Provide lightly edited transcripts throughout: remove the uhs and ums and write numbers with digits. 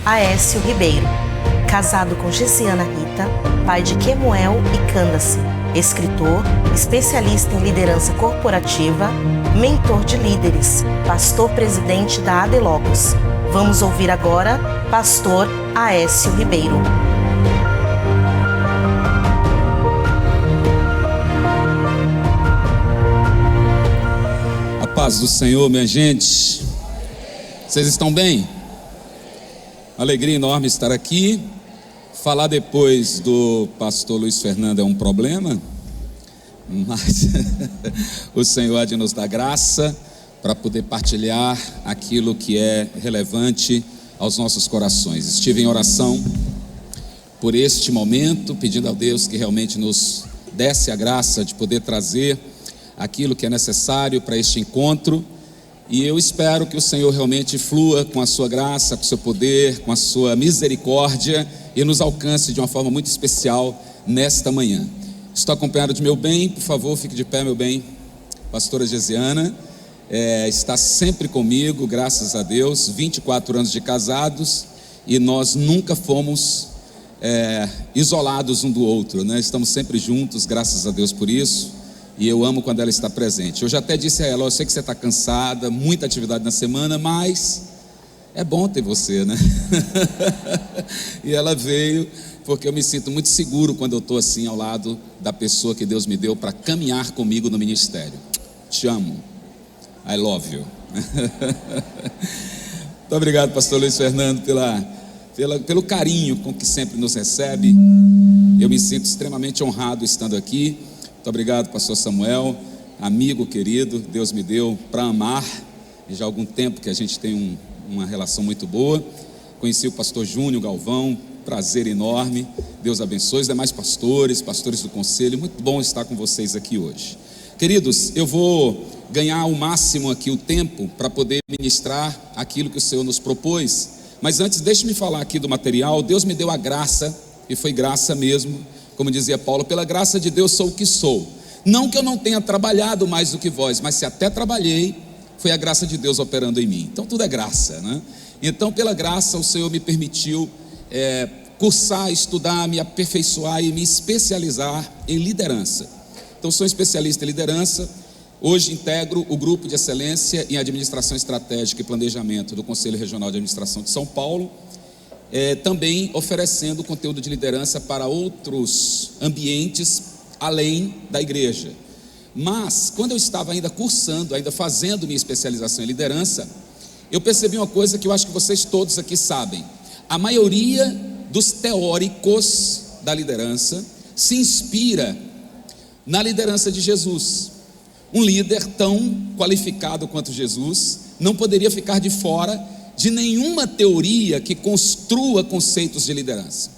Aécio Ribeiro, casado com Gesiana Rita, pai de Kemuel e Candace, escritor, especialista em liderança corporativa, mentor de líderes, pastor-presidente da Adelogos. Vamos ouvir agora pastor Aécio Ribeiro. A paz do Senhor, minha gente. Vocês estão bem? Alegria enorme estar aqui. Falar depois do pastor Luiz Fernando é um problema, mas o Senhor há de nos dar graça para poder partilhar aquilo que é relevante aos nossos corações. Estive em oração por este momento, pedindo a Deus que realmente nos desse a graça de poder trazer aquilo que é necessário para este encontro. E eu espero que o Senhor realmente flua com a sua graça, com o seu poder, com a sua misericórdia e nos alcance de uma forma muito especial nesta manhã. Estou acompanhado de meu bem, por favor, fique de pé, meu bem. Pastora Gesiana está sempre comigo, graças a Deus. 24 anos de casados e nós nunca fomos isolados um do outro, né? Estamos sempre juntos, graças a Deus por isso. E eu amo quando ela está presente. Eu já até disse a ela: eu sei que você está cansada, muita atividade na semana, mas é bom ter você, né? E ela veio porque eu me sinto muito seguro quando eu estou assim ao lado da pessoa que Deus me deu para caminhar comigo no ministério. Te amo. I love you. Muito obrigado, pastor Luiz Fernando, pelo carinho com que sempre nos recebe. Eu me sinto extremamente honrado estando aqui. Muito obrigado, pastor Samuel, amigo querido, Deus me deu para amar, e já há algum tempo que a gente tem uma relação muito boa. Conheci o pastor Júnior Galvão, prazer enorme, Deus abençoe os demais pastores do conselho, muito bom estar com vocês aqui hoje. Queridos, eu vou ganhar ao máximo aqui o tempo para poder ministrar aquilo que o Senhor nos propôs, mas antes deixe-me falar aqui do material. Deus me deu a graça, e foi graça mesmo, como dizia Paulo: pela graça de Deus sou o que sou. Não que eu não tenha trabalhado mais do que vós, mas se até trabalhei, foi a graça de Deus operando em mim. Então tudo é graça, né? Então pela graça o Senhor me permitiu cursar, estudar, me aperfeiçoar e me especializar em liderança. Então sou especialista em liderança. Hoje integro o grupo de excelência em administração estratégica e planejamento do Conselho Regional de Administração de São Paulo. Também oferecendo conteúdo de liderança para outros ambientes além da igreja. Mas quando eu estava ainda cursando, ainda fazendo minha especialização em liderança, eu percebi uma coisa que eu acho que vocês todos aqui sabem: a maioria dos teóricos da liderança se inspira na liderança de Jesus. Um líder tão qualificado quanto Jesus não poderia ficar de fora de nenhuma teoria que construa conceitos de liderança.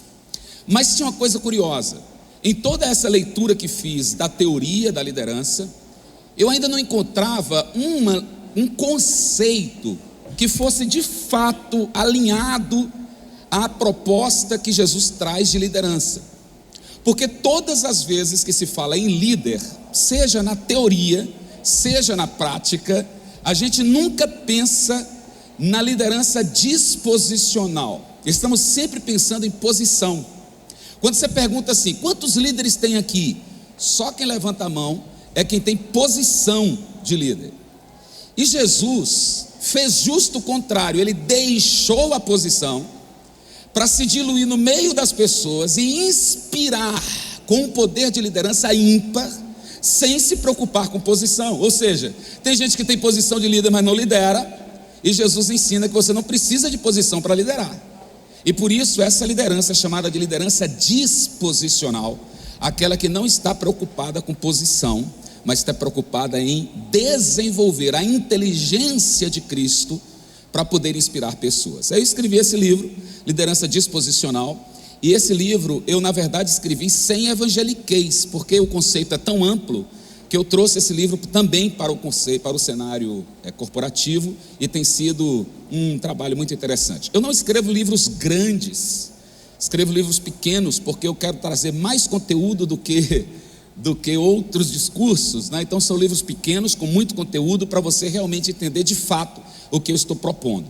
Mas tinha uma coisa curiosa: em toda essa leitura que fiz da teoria da liderança, eu ainda não encontrava um conceito que fosse de fato alinhado à proposta que Jesus traz de liderança. Porque todas as vezes que se fala em líder, seja na teoria, seja na prática, a gente nunca pensa na liderança disposicional. Estamos sempre pensando em posição. Quando você pergunta assim: quantos líderes tem aqui? Só quem levanta a mão é quem tem posição de líder. E Jesus fez justo o contrário. Ele deixou a posição para se diluir no meio das pessoas e inspirar com um poder de liderança ímpar, sem se preocupar com posição. Ou seja, tem gente que tem posição de líder, mas não lidera. E Jesus ensina que você não precisa de posição para liderar. E por isso essa liderança é chamada de liderança disposicional, aquela que não está preocupada com posição, mas está preocupada em desenvolver a inteligência de Cristo para poder inspirar pessoas. Aí eu escrevi esse livro, Liderança Disposicional, e esse livro eu na verdade escrevi sem evangeliquez, porque o conceito é tão amplo que eu trouxe esse livro também para o cenário corporativo, e tem sido um trabalho muito interessante. Eu não escrevo livros grandes, escrevo livros pequenos, porque eu quero trazer mais conteúdo do que outros discursos, né? Então são livros pequenos com muito conteúdo para você realmente entender de fato o que eu estou propondo.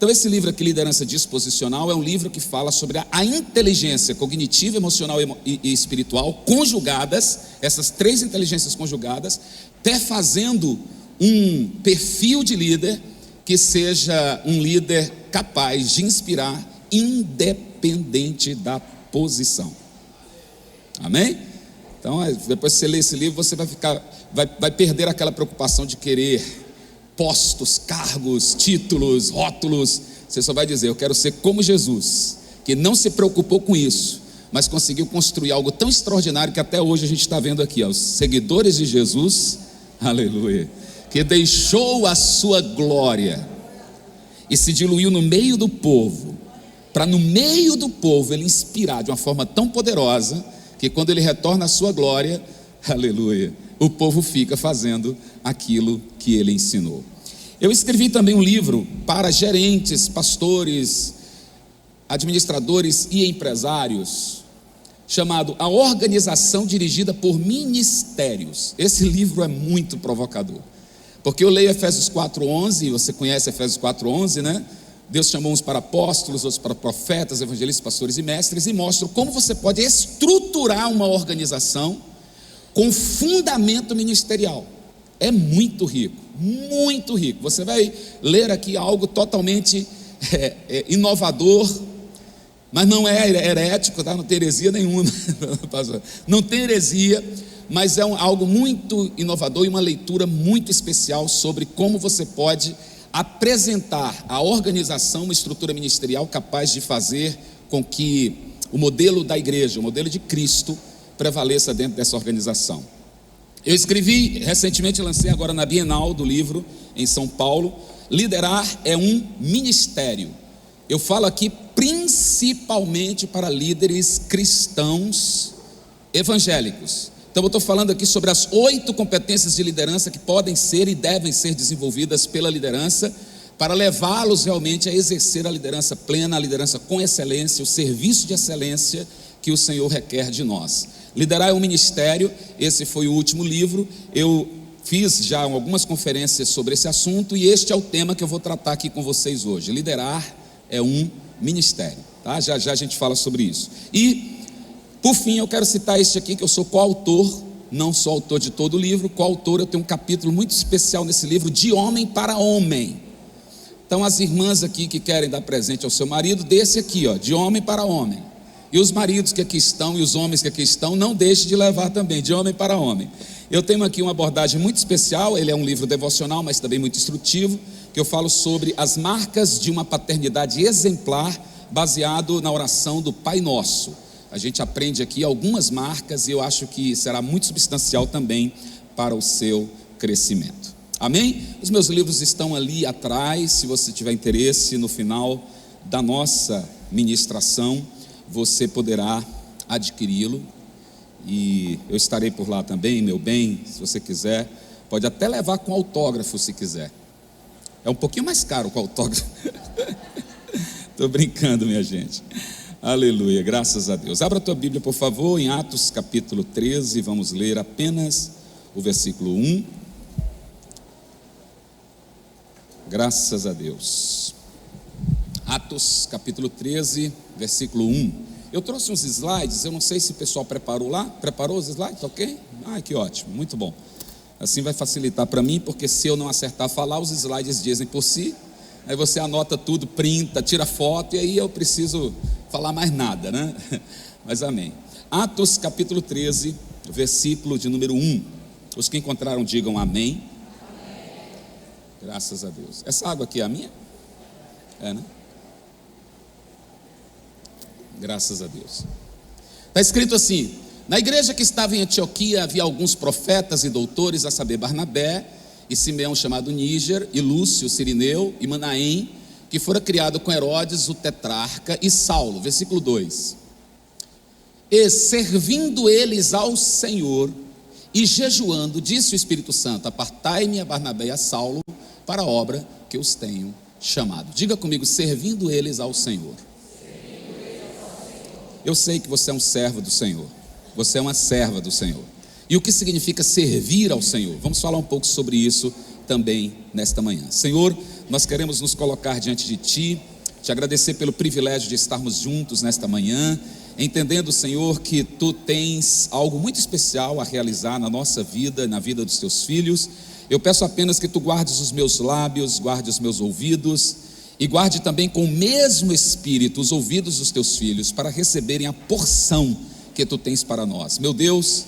Então esse livro aqui, Liderança Disposicional, é um livro que fala sobre a inteligência cognitiva, emocional e espiritual conjugadas, essas três inteligências conjugadas, até fazendo um perfil de líder que seja um líder capaz de inspirar, independente da posição. Amém? Então, depois que você ler esse livro, você vai perder aquela preocupação de querer postos, cargos, títulos, rótulos. Você só vai dizer: eu quero ser como Jesus, que não se preocupou com isso, mas conseguiu construir algo tão extraordinário que até hoje a gente está vendo aqui, os seguidores de Jesus, aleluia, que deixou a sua glória e se diluiu no meio do povo, para no meio do povo ele inspirar de uma forma tão poderosa, que quando ele retorna à sua glória, aleluia, o povo fica fazendo aquilo que ele ensinou. Eu escrevi também um livro para gerentes, pastores, administradores e empresários, chamado A Organização Dirigida por Ministérios. Esse livro é muito provocador, porque eu leio Efésios 4:11, você conhece Efésios 4:11, né? Deus chamou uns para apóstolos, outros para profetas, evangelistas, pastores e mestres, e mostra como você pode estruturar uma organização com fundamento ministerial. É muito rico, muito rico. Você vai ler aqui algo totalmente inovador, mas não é herético, tá? Não tem heresia nenhuma, não tem heresia, mas é algo muito inovador e uma leitura muito especial sobre como você pode apresentar a organização, uma estrutura ministerial capaz de fazer com que o modelo da igreja, o modelo de Cristo, prevaleça dentro dessa organização. Eu escrevi recentemente, lancei agora na Bienal do Livro em São Paulo, Liderar é um Ministério. Eu falo aqui principalmente para líderes cristãos evangélicos. Então eu estou falando aqui sobre as 8 competências de liderança que podem ser e devem ser desenvolvidas pela liderança, para levá-los realmente a exercer a liderança plena, a liderança com excelência, o serviço de excelência que o Senhor requer de nós. Liderar é um ministério, esse foi o último livro, eu fiz já algumas conferências sobre esse assunto, e este é o tema que eu vou tratar aqui com vocês hoje. Liderar é um ministério, tá? Já a gente fala sobre isso. E, por fim, eu quero citar este aqui, que eu sou coautor, não sou autor de todo o livro, coautor, eu tenho um capítulo muito especial nesse livro, de homem para homem. Então as irmãs aqui que querem dar presente ao seu marido, desse aqui, ó, de homem para homem. E os maridos que aqui estão, e os homens que aqui estão, não deixe de levar também, de homem para homem. Eu tenho aqui uma abordagem muito especial, ele é um livro devocional, mas também muito instrutivo, que eu falo sobre as marcas de uma paternidade exemplar, baseado na oração do Pai Nosso. A gente aprende aqui algumas marcas, e eu acho que será muito substancial também para o seu crescimento. Amém? Os meus livros estão ali atrás, se você tiver interesse, no final da nossa ministração, você poderá adquiri-lo, e eu estarei por lá também, meu bem, se você quiser, pode até levar com autógrafo se quiser, é um pouquinho mais caro com autógrafo, estou brincando, minha gente, aleluia, graças a Deus. Abra a tua Bíblia, por favor, em Atos capítulo 13, vamos ler apenas o versículo 1, graças a Deus. Atos capítulo 13, versículo 1. Eu trouxe uns slides, eu não sei se o pessoal preparou lá. Preparou os slides? Ok? Que ótimo, muito bom. Assim vai facilitar para mim, porque se eu não acertar a falar, os slides dizem por si. Aí você anota tudo, printa, tira foto, e aí eu preciso falar mais nada, né? Mas amém. Atos capítulo 13, versículo de número 1. Os que encontraram digam amém. Graças a Deus. Essa água aqui é a minha? É, né? Graças a Deus. Está escrito assim: na igreja que estava em Antioquia havia alguns profetas e doutores, a saber, Barnabé e Simeão chamado Níger, e Lúcio, Cirineu e Manaém, que fora criado com Herodes o tetrarca, e Saulo. Versículo 2: e servindo eles ao Senhor e jejuando, disse o Espírito Santo: apartai-me a Barnabé e a Saulo para a obra que os tenho chamado. Diga comigo: servindo eles ao Senhor. Eu sei que você é um servo do Senhor, você é uma serva do Senhor. E o que significa servir ao Senhor? Vamos falar um pouco sobre isso também nesta manhã. Senhor, nós queremos nos colocar diante de Ti, te agradecer pelo privilégio de estarmos juntos nesta manhã, entendendo, Senhor, que Tu tens algo muito especial a realizar na nossa vida, na vida dos Teus filhos. Eu peço apenas que Tu guardes os meus lábios, guarde os meus ouvidos e guarde também com o mesmo Espírito os ouvidos dos Teus filhos para receberem a porção que Tu tens para nós. Meu Deus,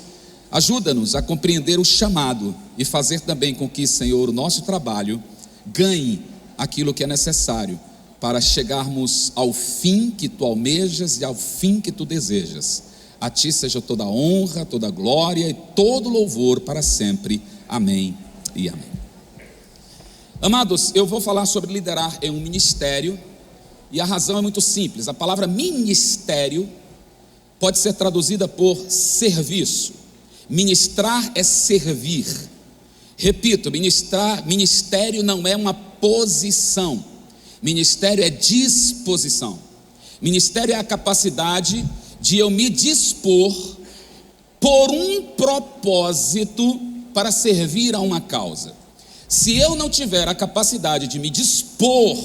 ajuda-nos a compreender o chamado e fazer também com que, Senhor, o nosso trabalho ganhe aquilo que é necessário para chegarmos ao fim que Tu almejas e ao fim que Tu desejas. A Ti seja toda a honra, toda a glória e todo louvor para sempre. Amém e amém. Amados, eu vou falar sobre liderar em um ministério, e a razão é muito simples. A palavra ministério pode ser traduzida por serviço. Ministrar é servir. Repito, ministério não é uma posição. Ministério é disposição. Ministério é a capacidade de eu me dispor por um propósito para servir a uma causa. Se eu não tiver a capacidade de me dispor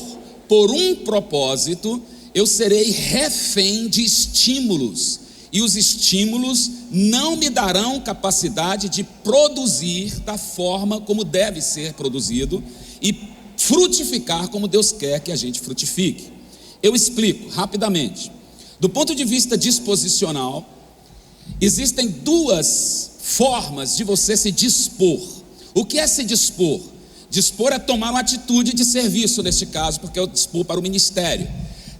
por um propósito, eu serei refém de estímulos, e os estímulos não me darão capacidade de produzir da forma como deve ser produzido e frutificar como Deus quer que a gente frutifique. Eu explico rapidamente. Do ponto de vista disposicional, existem duas formas de você se dispor. O que é se dispor? Dispor é tomar uma atitude de serviço, neste caso, porque eu dispor para o ministério.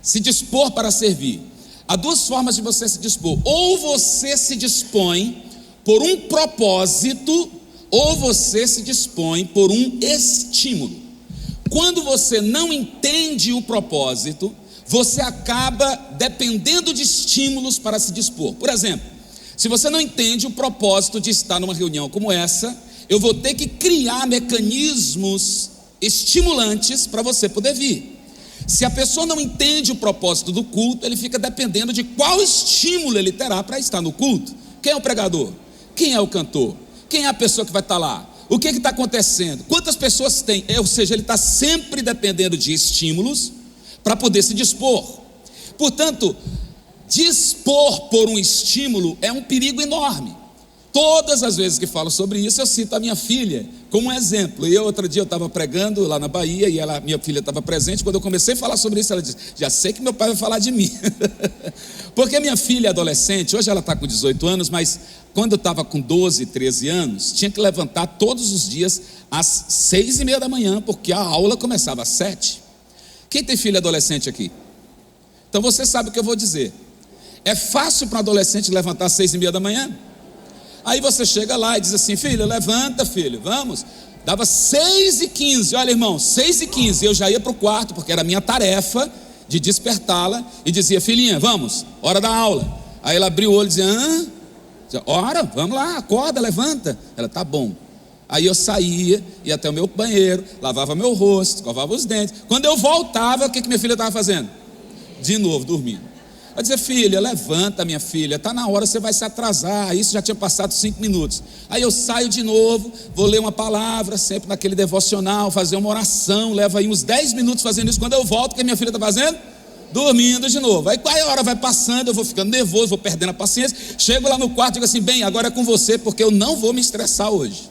Se dispor para servir. Há duas formas de você se dispor. Ou você se dispõe por um propósito, ou você se dispõe por um estímulo. Quando você não entende o propósito, você acaba dependendo de estímulos para se dispor. Por exemplo, se você não entende o propósito de estar numa reunião como essa, eu vou ter que criar mecanismos estimulantes para você poder vir. Se a pessoa não entende o propósito do culto, ele fica dependendo de qual estímulo ele terá para estar no culto. Quem é o pregador? Quem é o cantor? Quem é a pessoa que vai estar lá? O que está acontecendo? Quantas pessoas tem? Ou seja, ele está sempre dependendo de estímulos para poder se dispor. Portanto, dispor por um estímulo é um perigo enorme. Todas as vezes que falo sobre isso, eu cito a minha filha como um exemplo. E outro dia eu estava pregando lá na Bahia e minha filha estava presente. Quando eu comecei a falar sobre isso, ela disse: já sei que meu pai vai falar de mim. Porque minha filha é adolescente, hoje ela está com 18 anos, mas quando eu estava com 12, 13 anos, tinha que levantar todos os dias às 6:30 da manhã, porque a aula começava às 7. Quem tem filho adolescente aqui? Então você sabe o que eu vou dizer. É fácil para um adolescente levantar às 6:30 da manhã? Aí você chega lá e diz assim: filho, levanta, filho, vamos. Dava 6:15, olha irmão, 6:15, eu já ia para o quarto, porque era a minha tarefa de despertá-la, e dizia: filhinha, vamos, hora da aula. Aí ela abriu o olho e dizia: hora, vamos lá, acorda, levanta. Ela: tá bom. Aí eu saía, ia até o meu banheiro, lavava meu rosto, escovava os dentes. Quando eu voltava, o que minha filha estava fazendo? De novo, dormindo. Eu dizia: filha, levanta, minha filha, está na hora, você vai se atrasar. Isso já tinha passado 5 minutos. Aí eu saio de novo, vou ler uma palavra, sempre naquele devocional, fazer uma oração, leva aí uns 10 minutos fazendo isso. Quando eu volto, o que minha filha está fazendo? Dormindo de novo. Aí a hora vai passando, eu vou ficando nervoso, vou perdendo a paciência. Chego lá no quarto e digo assim: bem, agora é com você, porque eu não vou me estressar hoje.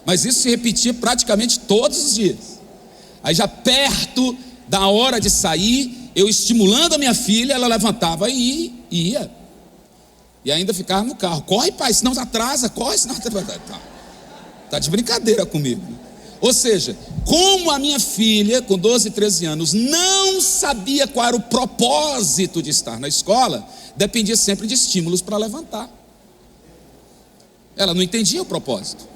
Mas isso se repetia praticamente todos os dias. Aí já perto da hora de sair, eu estimulando a minha filha, ela levantava e ia. E ainda ficava no carro: corre, pai, senão atrasa, corre, senão tá de brincadeira comigo. Ou seja, como a minha filha, com 12, 13 anos, não sabia qual era o propósito de estar na escola, dependia sempre de estímulos para levantar. Ela não entendia o propósito.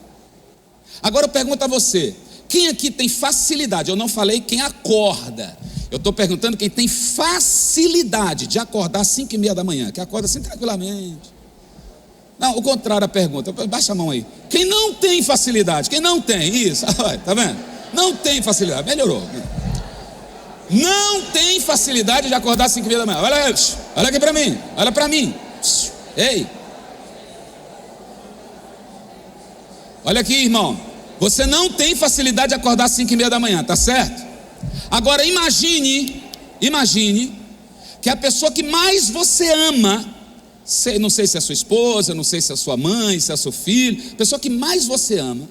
Agora eu pergunto a você: quem aqui tem facilidade? Eu não falei quem acorda. Eu estou perguntando quem tem facilidade de acordar às 5:30 da manhã, que acorda assim tranquilamente. Não, o contrário a pergunta. Baixa a mão aí. Quem não tem facilidade? Quem não tem? Isso, tá vendo? Não tem facilidade, melhorou. Não tem facilidade de acordar às 5:30 da manhã. Olha aqui para mim, olha para mim. Ei, olha aqui, irmão. Você não tem facilidade de acordar às 5:30 da manhã, tá certo? Agora imagine que a pessoa que mais você ama, não sei se é sua esposa, não sei se é sua mãe, se é seu filho, a pessoa que mais você ama,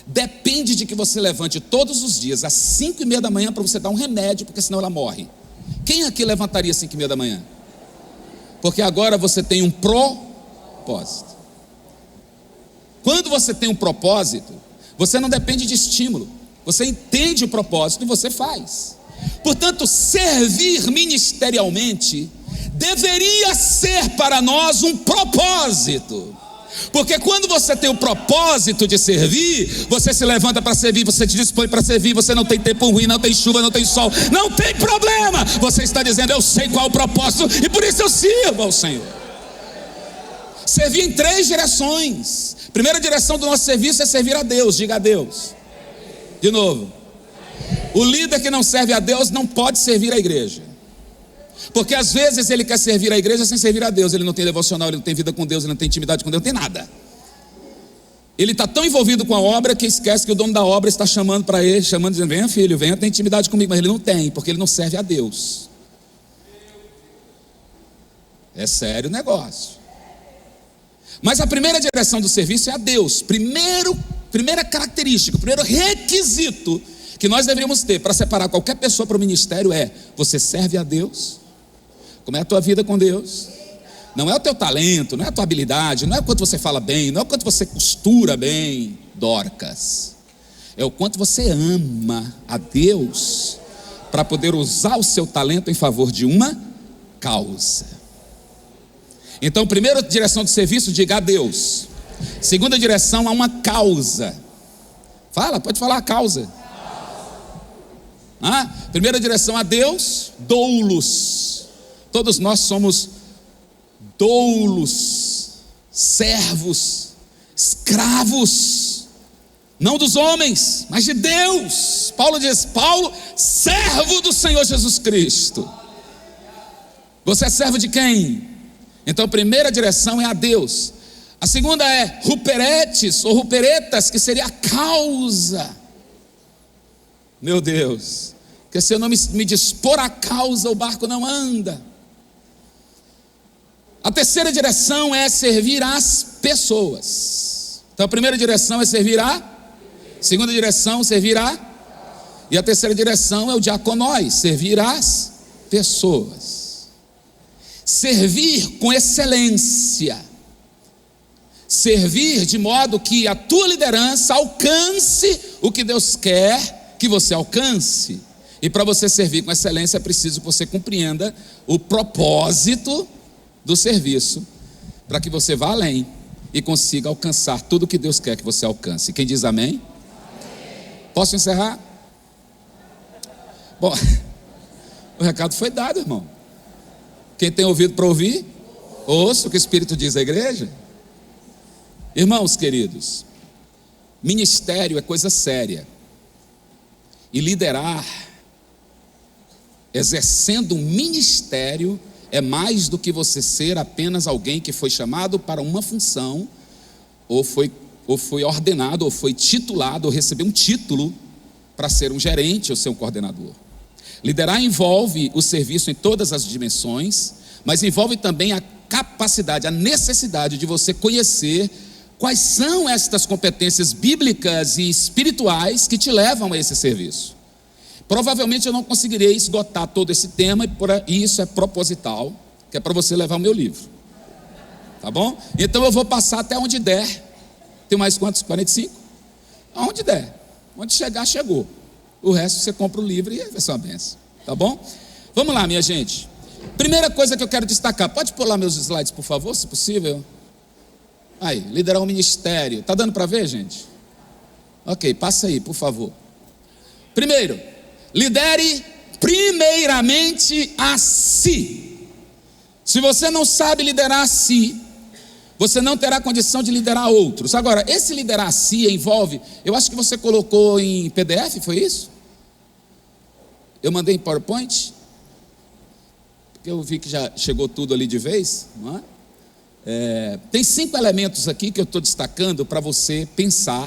depende de que você levante todos os dias às 5:30 da manhã para você dar um remédio, porque senão ela morre. Quem aqui levantaria às 5:30 da manhã? Porque agora você tem um propósito. Quando você tem um propósito, você não depende de estímulo, você entende o propósito e você faz. Portanto, servir ministerialmente deveria ser para nós um propósito, porque quando você tem o propósito de servir, você se levanta para servir, você te dispõe para servir, você não tem tempo ruim, não tem chuva, não tem sol, não tem problema, você está dizendo: eu sei qual é o propósito e por isso eu sirvo ao Senhor. Servir em 3 direções. Primeira direção do nosso serviço é servir a Deus. Diga a Deus. De novo. O líder que não serve a Deus não pode servir a igreja, porque às vezes ele quer servir a igreja sem servir a Deus. Ele não tem devocional, ele não tem vida com Deus, ele não tem intimidade com Deus, não tem nada. Ele está tão envolvido com a obra que esquece que o dono da obra está chamando para ele, dizendo: venha filho, venha ter intimidade comigo. Mas ele não tem, porque ele não serve a Deus. É sério o negócio. Mas a primeira direção do serviço é a Deus. Primeira característica, primeiro requisito que nós deveríamos ter para separar qualquer pessoa para o ministério é: você serve a Deus? Como é a tua vida com Deus? Não é o teu talento, não é a tua habilidade, não é o quanto você fala bem, não é o quanto você costura bem, Dorcas. É o quanto você ama a Deus para poder usar o seu talento em favor de uma causa. Então, primeira direção do serviço, diga a Deus. Segunda direção, a uma causa. Pode falar a causa. Primeira direção a Deus, doulos. Todos nós somos doulos, servos, escravos, não dos homens, mas de Deus. Paulo diz: Paulo, servo do Senhor Jesus Cristo. Você é servo de quem? Então, a primeira direção é a Deus. A segunda é ruperetes ou ruperetas, que seria a causa. Meu Deus, porque se eu não me dispor à causa, o barco não anda. A terceira direção é servir as pessoas. Então a primeira direção é servir segunda direção, servir e a terceira direção é o diaconós, servir as pessoas. Servir com excelência. Servir de modo que a tua liderança alcance o que Deus quer que você alcance. E para você servir com excelência é preciso que você compreenda o propósito do serviço, para que você vá além e consiga alcançar tudo o que Deus quer que você alcance. Quem diz amém? Posso encerrar? Bom, o recado foi dado, irmão. Quem tem ouvido para ouvir, ouça o que o Espírito diz à igreja. Irmãos queridos, ministério é coisa séria. E liderar, exercendo um ministério, é mais do que você ser apenas alguém que foi chamado para uma função, ou foi ordenado, ou foi titulado, ou recebeu um título para ser um gerente ou ser um coordenador. Liderar envolve o serviço em todas as dimensões, mas envolve também a capacidade, a necessidade de você conhecer quais são estas competências bíblicas e espirituais que te levam a esse serviço. Provavelmente eu não conseguirei esgotar todo esse tema, e isso é proposital, que é para você levar o meu livro, tá bom? Então eu vou passar até onde der. Tem mais quantos? 45? Aonde der, onde chegar, chegou. O resto você compra o livro e vai ser uma benção, tá bom? Vamos lá, minha gente. Primeira coisa que eu quero destacar, pode pular meus slides, por favor, se possível. Aí, liderar um ministério, tá dando para ver, gente? Ok, passa aí, por favor. Primeiro, lidere primeiramente a si. Se você não sabe liderar a si, você não terá condição de liderar outros. Agora, esse liderar a si envolve, eu acho que você colocou em PDF, foi isso? Eu mandei em PowerPoint, porque eu vi que já chegou tudo ali de vez, não é? Tem 5 elementos aqui que eu estou destacando para você pensar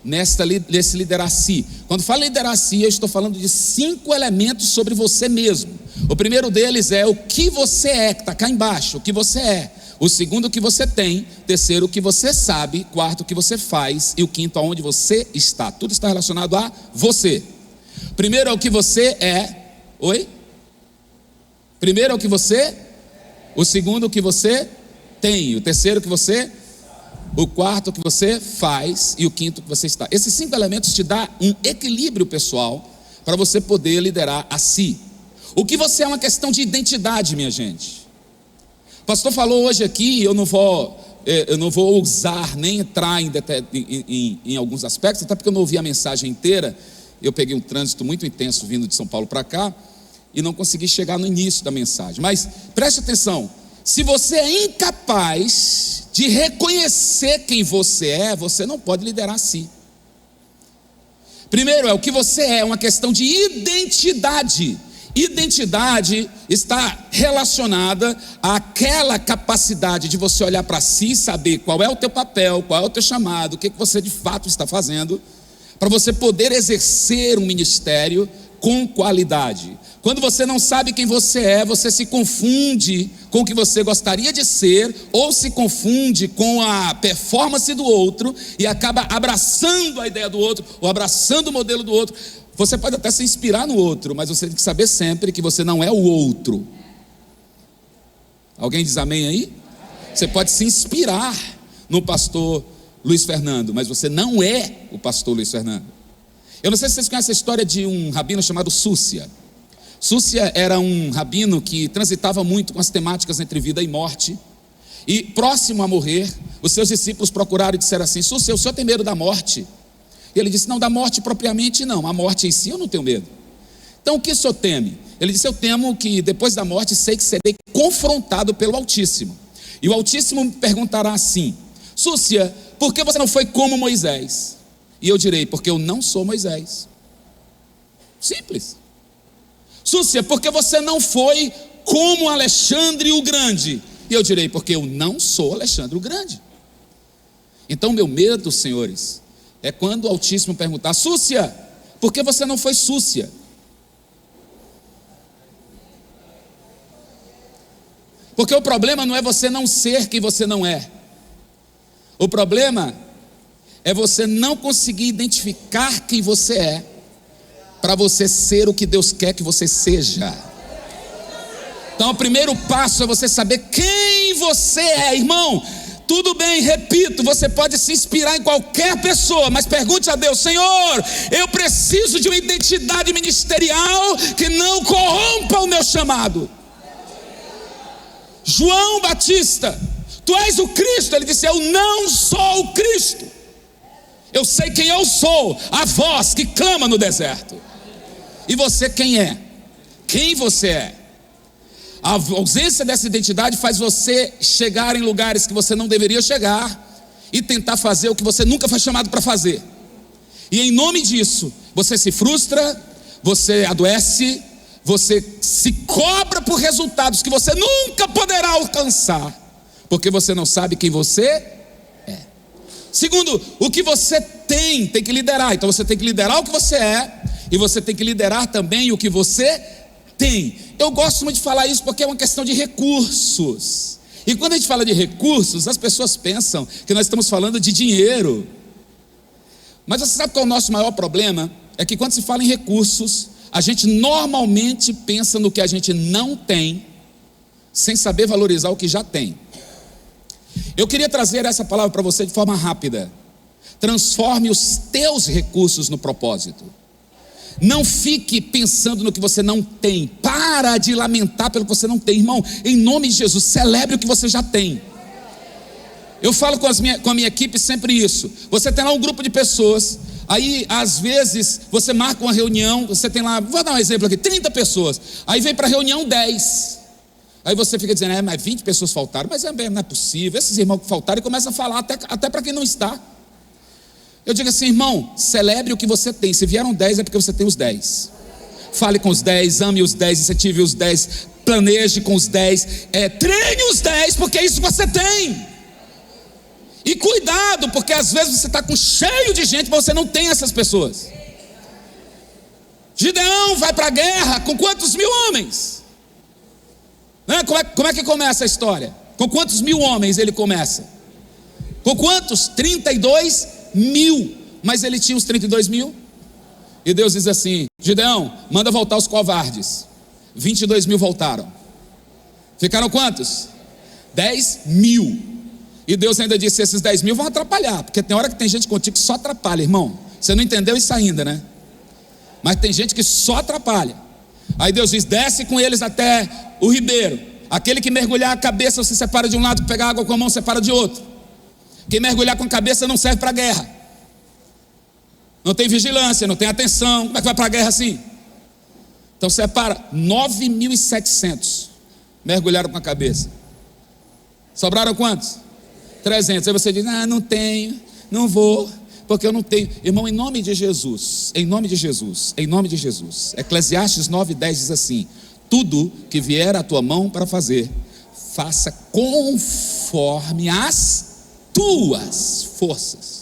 nesse liderar si. Quando falo liderar si, eu estou falando de 5 elementos sobre você mesmo. O primeiro deles é o que você é, que está cá embaixo, o que você é. O segundo, o que você tem. Terceiro, o que você sabe. Quarto, o que você faz. E o quinto, aonde você está. Tudo está relacionado a você. Primeiro é o que você é. Oi? Primeiro é o que você. O segundo, o que você tem. O terceiro, o que você. O quarto, o que você faz. E o quinto, o que você está. Esses 5 elementos te dão um equilíbrio pessoal para você poder liderar a si. O que você é uma questão de identidade, minha gente. O pastor falou hoje aqui, eu não vou ousar nem entrar em alguns aspectos, até porque eu não ouvi a mensagem inteira. Eu peguei um trânsito muito intenso vindo de São Paulo para cá e não consegui chegar no início da mensagem. Mas preste atenção, se você é incapaz de reconhecer quem você é, você não pode liderar a si. Primeiro, o que você é uma questão de identidade. Identidade está relacionada àquela capacidade de você olhar para si e saber qual é o teu papel, qual é o teu chamado, o que você de fato está fazendo, para você poder exercer um ministério com qualidade. Quando você não sabe quem você é, você se confunde com o que você gostaria de ser, ou se confunde com a performance do outro, e acaba abraçando a ideia do outro, ou abraçando o modelo do outro. Você pode até se inspirar no outro, mas você tem que saber sempre que você não é o outro. Alguém diz amém aí? Você pode se inspirar no pastor Luiz Fernando, mas você não é o pastor Luiz Fernando. Eu não sei se vocês conhecem a história de um rabino chamado Súcia. Súcia era um rabino que transitava muito com as temáticas entre vida e morte. E próximo a morrer, os seus discípulos procuraram e disseram assim: Súcia, o senhor tem medo da morte? E ele disse: não, da morte propriamente não, a morte em si eu não tenho medo. Então o que o senhor teme? Ele disse: eu temo que depois da morte sei que serei confrontado pelo Altíssimo. E o Altíssimo me perguntará assim: Súcia, por que você não foi como Moisés? E eu direi: porque eu não sou Moisés. Simples. Súcia, por que você não foi como Alexandre o Grande? E eu direi: porque eu não sou Alexandre o Grande. Então meu medo, senhores, é quando o Altíssimo perguntar: Súcia, por que você não foi Súcia? Porque o problema não é você não ser quem você não é. O problema é você não conseguir identificar quem você é, para você ser o que Deus quer que você seja. Então o primeiro passo é você saber quem você é, irmão. Tudo bem, repito, você pode se inspirar em qualquer pessoa, mas pergunte a Deus: Senhor, eu preciso de uma identidade ministerial que não corrompa o meu chamado. João Batista: tu és o Cristo. Ele disse: eu não sou o Cristo. Eu sei quem eu sou, a voz que clama no deserto. E você quem é? Quem você é? A ausência dessa identidade faz você chegar em lugares que você não deveria chegar e tentar fazer o que você nunca foi chamado para fazer. E em nome disso, você se frustra, você adoece, você se cobra por resultados que você nunca poderá alcançar, porque você não sabe quem você é. Segundo, o que você tem que liderar. Então você tem que liderar o que você é, e você tem que liderar também o que você tem. Eu gosto muito de falar isso porque é uma questão de recursos. E quando a gente fala de recursos, as pessoas pensam que nós estamos falando de dinheiro. Mas você sabe qual é o nosso maior problema? É que quando se fala em recursos, a gente normalmente pensa no que a gente não tem, sem saber valorizar o que já tem. Eu queria trazer essa palavra para você de forma rápida. Transforme os teus recursos no propósito. Não fique pensando no que você não tem. Para de lamentar pelo que você não tem, irmão. Em nome de Jesus, celebre o que você já tem. Eu falo com a minha equipe sempre isso. Você tem lá um grupo de pessoas, aí às vezes você marca uma reunião, você tem lá, vou dar um exemplo aqui, 30 pessoas. Aí vem para a reunião 10. Aí você fica dizendo: mas 20 pessoas faltaram. Mas não é possível, esses irmãos que faltaram, e começam a falar até para quem não está. Eu digo assim: irmão, celebre o que você tem. Se vieram 10 é porque você tem os 10. Fale com os 10, ame os 10, incentive os 10, planeje com os 10, treine os 10, porque é isso que você tem. E cuidado, porque às vezes você está cheio de gente, mas você não tem essas pessoas. Gideão vai para a guerra com quantos mil homens? Né? Como é que começa a história? Com quantos mil homens ele começa? Com quantos? 32 mil. Mas ele tinha os 32 mil. E Deus diz assim: Gideão, manda voltar os covardes. 22 mil voltaram. Ficaram quantos? 10 mil. E Deus ainda disse: esses 10 mil vão atrapalhar, porque tem hora que tem gente contigo que só atrapalha, irmão. Você não entendeu isso ainda, né? Mas tem gente que só atrapalha. Aí Deus diz: desce com eles até o ribeiro. Aquele que mergulhar a cabeça, você separa de um lado, pegar água com a mão, separa de outro. Quem mergulhar com a cabeça não serve para a guerra. Não tem vigilância, não tem atenção. Como é que vai para a guerra assim? Então separa. 9.700 mergulharam com a cabeça. Sobraram quantos? 300. Aí você diz: não tenho, não vou, porque eu não tenho. Irmão, em nome de Jesus, em nome de Jesus, em nome de Jesus, Eclesiastes 9:10 diz assim: tudo que vier à tua mão para fazer, faça conforme as tuas forças.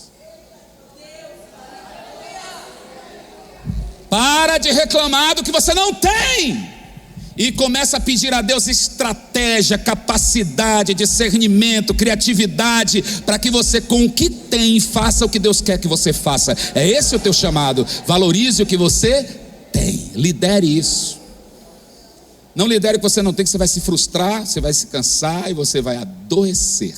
Para de reclamar do que você não tem e começa a pedir a Deus estratégia, capacidade, discernimento, criatividade, para que você, com o que tem, faça o que Deus quer que você faça. É esse o teu chamado. Valorize o que você tem, lidere isso. Não lidere o que você não tem, que você vai se frustrar, você vai se cansar e você vai adoecer.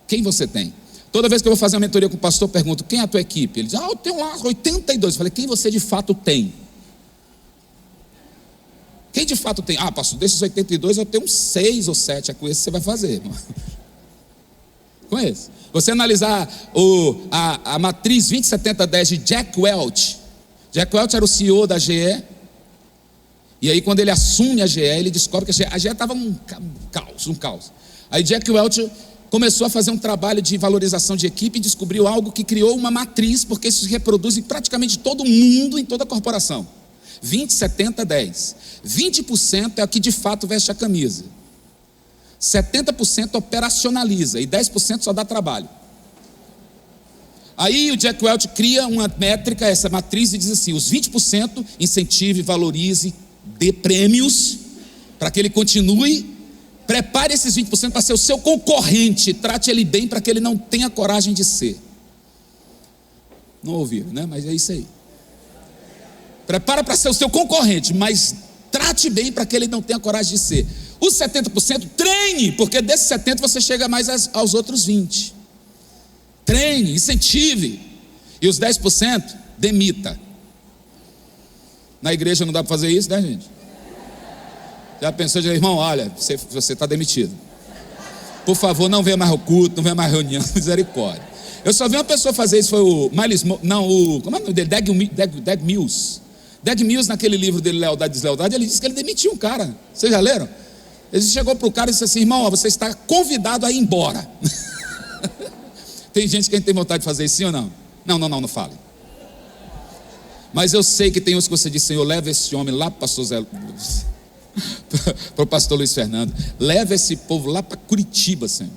Quem você tem? Toda vez que eu vou fazer uma mentoria com o pastor, eu pergunto: quem é a tua equipe? Ele diz: eu tenho lá 82. Eu falei: quem você de fato tem? Quem de fato tem? Pastor, desses 82 eu tenho uns 6 ou 7. É com esse que você vai fazer, irmão. Com esse. Você analisar a matriz 207010 de Jack Welch. Jack Welch era o CEO da GE. E aí quando ele assume a GE, ele descobre que a GE estava um caos. Aí Jack Welch começou a fazer um trabalho de valorização de equipe e descobriu algo que criou uma matriz, porque isso se reproduz em praticamente todo mundo, em toda a corporação. 20, 70, 10. 20% é o que de fato veste a camisa. 70% operacionaliza e 10% só dá trabalho. Aí o Jack Welch cria uma métrica, essa matriz, e diz assim: os 20% incentive, valorize, dê prêmios para que ele continue. Prepare esses 20% para ser o seu concorrente. Trate ele bem para que ele não tenha coragem de ser. Não ouviram, né? Mas é isso aí. Prepara para ser o seu concorrente, mas trate bem para que ele não tenha coragem de ser. Os 70% treine, porque desses 70% você chega mais aos outros 20%. Treine, incentive. E os 10% demita. Na igreja não dá para fazer isso, né, gente? Já pensou, irmão, olha, você está demitido. Por favor, não venha mais ao culto, não venha mais reunião, misericórdia. Eu só vi uma pessoa fazer isso, foi o Miles, como é o nome dele? Dag Mills. Dag Mills, naquele livro dele, Lealdade e Deslealdade, ele disse que ele demitiu um cara. Vocês já leram? Ele chegou para o cara e disse assim: irmão, você está convidado a ir embora. Tem gente que tem vontade de fazer isso, sim ou não? Não fale. Mas eu sei que tem uns que você diz: Senhor, leva esse homem lá para o pastor Zé, para o pastor Luiz Fernando, leva esse povo lá para Curitiba, Senhor.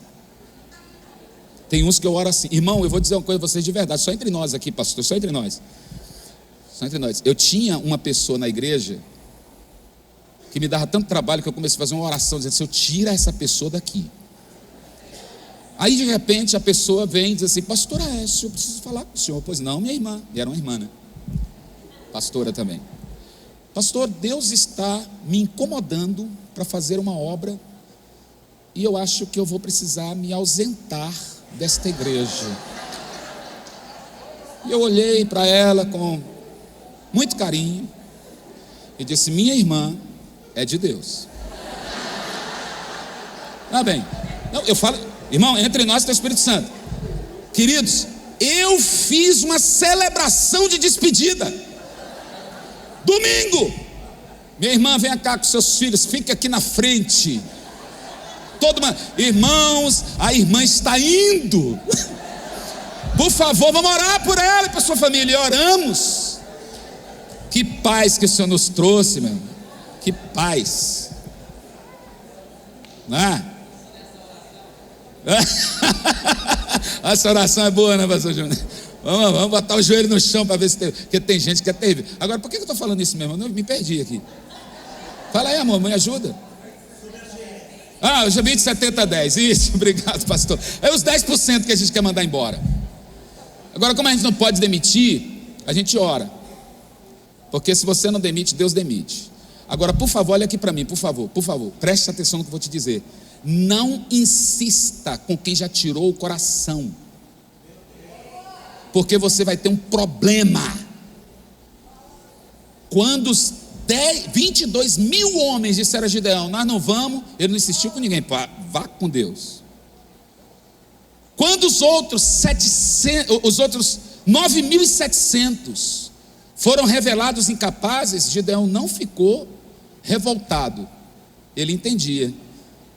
Tem uns que eu oro assim: irmão, eu vou dizer uma coisa a vocês de verdade, só entre nós aqui, pastor, só entre nós. Eu tinha uma pessoa na igreja que me dava tanto trabalho que eu comecei a fazer uma oração dizendo: Senhor, tira essa pessoa daqui. Aí de repente a pessoa vem e diz assim: pastora Aécio, eu preciso falar com o senhor. Pois não, minha irmã. E era uma irmã, né? Pastora também. Pastor, Deus está me incomodando para fazer uma obra e eu acho que eu vou precisar me ausentar desta igreja. E eu olhei para ela com muito carinho e disse: minha irmã é de Deus. Bem, não, eu falo, irmão, entre nós está o Espírito Santo. Queridos, eu fiz uma celebração de despedida. Domingo, minha irmã, venha cá com seus filhos, fique aqui na frente. Irmãos, a irmã está indo. Por favor, vamos orar por ela e para sua família. E oramos. Que paz que o Senhor nos trouxe, meu irmão. Que paz. Não é? Essa oração é boa, né, pastor Júnior? Vamos botar o joelho no chão para ver se tem. Porque tem gente que é terrível. Agora, por que eu estou falando isso mesmo? Eu me perdi aqui. Fala aí, amor, me ajuda. Eu já vi de 70 a 10. Isso, obrigado, pastor. É os 10% que a gente quer mandar embora. Agora, como a gente não pode demitir, a gente ora. Porque se você não demite, Deus demite. Agora, por favor, olha aqui para mim, por favor, preste atenção no que eu vou te dizer. Não insista com quem já tirou o coração, porque você vai ter um problema. Quando os 22 mil homens disseram a Gideão: nós não vamos, ele não insistiu com ninguém, vá com Deus. Quando os outros 9.700 foram revelados incapazes, Gideão não ficou revoltado. Ele entendia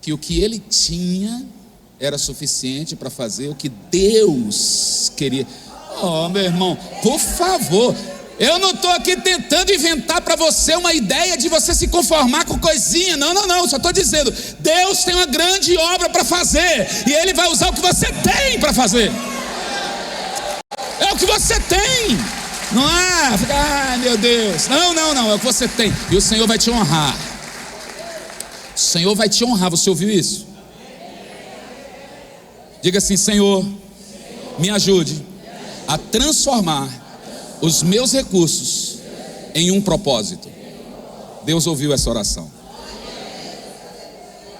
que o que ele tinha era suficiente para fazer o que Deus queria. Meu irmão, por favor, eu não estou aqui tentando inventar para você uma ideia de você se conformar com coisinha. Não, só estou dizendo, Deus tem uma grande obra para fazer, e Ele vai usar o que você tem para fazer. É o que você tem. Não fica, meu Deus. Não, é o que você tem. E o Senhor vai te honrar. O Senhor vai te honrar, você ouviu isso? Diga assim: Senhor, me ajude a transformar os meus recursos em um propósito. Deus ouviu essa oração.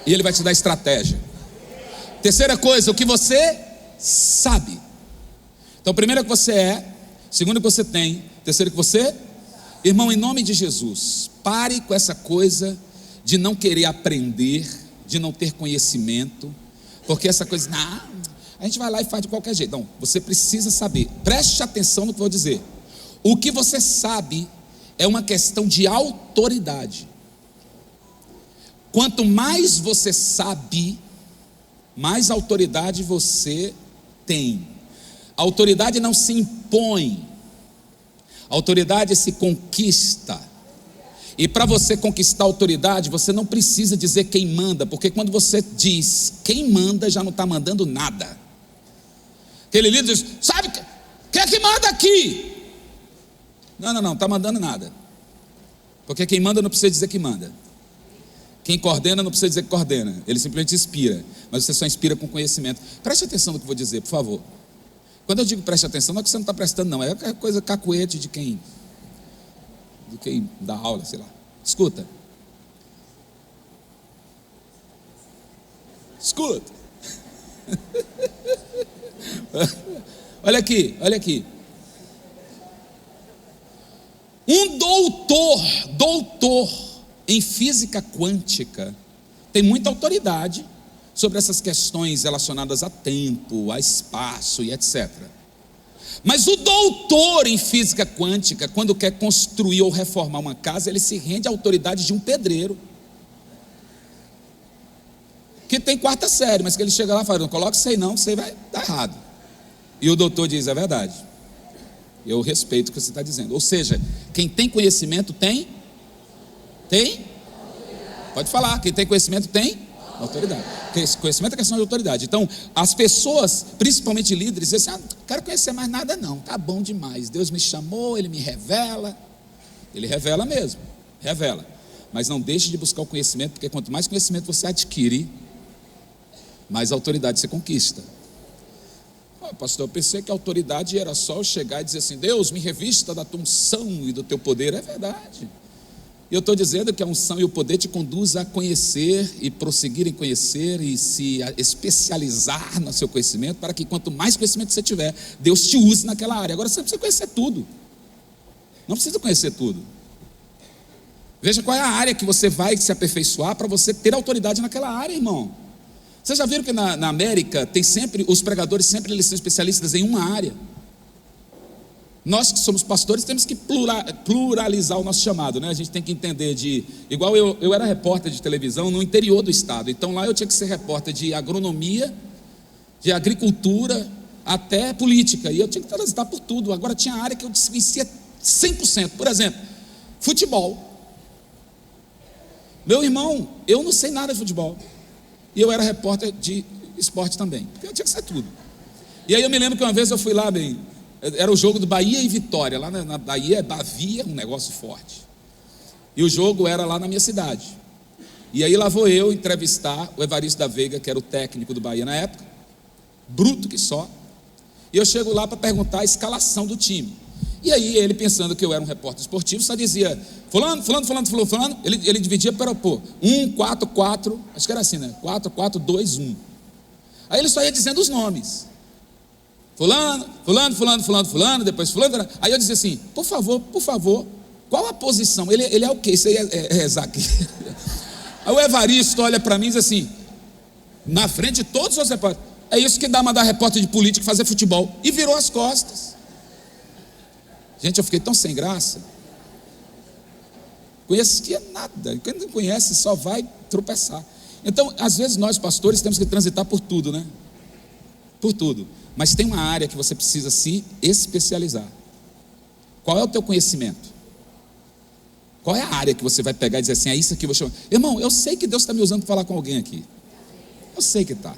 E Ele vai te dar estratégia. Terceira coisa, o que você sabe. Então, primeiro é que você é, segundo é que você tem, terceiro é que você... Irmão, em nome de Jesus, pare com essa coisa de não querer aprender, de não ter conhecimento, porque essa coisa, a gente vai lá e faz de qualquer jeito. Não, você precisa saber. Preste atenção no que eu vou dizer. O que você sabe é uma questão de autoridade. Quanto mais você sabe, mais autoridade você tem. A autoridade não se impõe, a autoridade se conquista. E para você conquistar a autoridade, você não precisa dizer quem manda, porque quando você diz quem manda, já não está mandando nada. Aquele líder diz: sabe, quem é que manda aqui? Não está mandando nada. Porque quem manda não precisa dizer que manda. Quem coordena não precisa dizer que coordena. Ele simplesmente inspira, mas você só inspira com conhecimento. Preste atenção no que eu vou dizer, por favor. Quando eu digo preste atenção, não é que você não está prestando, não. É coisa cacuete de quem dá aula, sei lá. Escuta. Olha aqui. Um doutor em física quântica tem muita autoridade sobre essas questões relacionadas a tempo, a espaço e etc. Mas o doutor em física quântica, quando quer construir ou reformar uma casa, ele se rende à autoridade de um pedreiro, que tem 4ª série, mas que ele chega lá e fala: não coloca isso aí não, isso aí vai dar errado. E o doutor diz: é verdade, eu respeito o que você está dizendo. Ou seja, quem tem conhecimento tem? Pode falar, quem tem conhecimento tem autoridade. Conhecimento é questão de autoridade. Então, as pessoas, principalmente líderes, dizem assim: não quero conhecer mais nada não, tá bom demais, Deus me chamou, Ele me revela. Ele revela mesmo, revela. Mas não deixe de buscar o conhecimento, porque quanto mais conhecimento você adquire, mais autoridade você conquista. Pastor, eu pensei que a autoridade era só eu chegar e dizer assim: Deus, me revista da tua unção e do teu poder. É verdade. E eu estou dizendo que a unção e o poder te conduz a conhecer e prosseguir em conhecer e se especializar no seu conhecimento, para que quanto mais conhecimento você tiver, Deus te use naquela área. Agora você não precisa conhecer tudo. Não precisa conhecer tudo. Veja qual é a área que você vai se aperfeiçoar para você ter autoridade naquela área, irmão. Vocês já viram que na América tem sempre, os pregadores sempre eles são especialistas em uma área. Nós que somos pastores temos que pluralizar o nosso chamado, né? A gente tem que entender igual eu era repórter de televisão no interior do estado, então lá eu tinha que ser repórter de agronomia, de agricultura, até política, e eu tinha que transitar por tudo. Agora tinha área que eu desconhecia 100%, por exemplo, futebol. Meu irmão, eu não sei nada de futebol, e eu era repórter de esporte também, porque tinha que ser tudo. E aí eu me lembro que uma vez eu fui lá, era o jogo do Bahia e Vitória, lá na Bahia, Bavia, um negócio forte. E o jogo era lá na minha cidade. E aí lá vou eu entrevistar o Evaristo da Veiga, que era o técnico do Bahia na época, bruto que só. E eu chego lá para perguntar a escalação do time. E aí ele, pensando que eu era um repórter esportivo, só dizia, fulano, ele dividia para 1, 4, 4, acho que era assim, né? 4, 4, 2, 1. Aí ele só ia dizendo os nomes. Fulano, depois fulano. Aí eu dizia assim, por favor, qual a posição? Ele é o quê? Isso aí é Zaque. Aí o Evaristo olha para mim e diz assim, na frente de todos os repórteres, é isso que dá mandar repórter de política fazer futebol. E virou as costas. Gente, eu fiquei tão sem graça. Conhecia nada. Quem não conhece só vai tropeçar. Então, às vezes nós pastores temos que transitar por tudo, né? Por tudo. Mas tem uma área que você precisa se especializar. Qual é o teu conhecimento? Qual é a área que você vai pegar e dizer assim, é isso aqui eu vou chamar? Irmão, eu sei que Deus está me usando para falar com alguém aqui. Eu sei que está.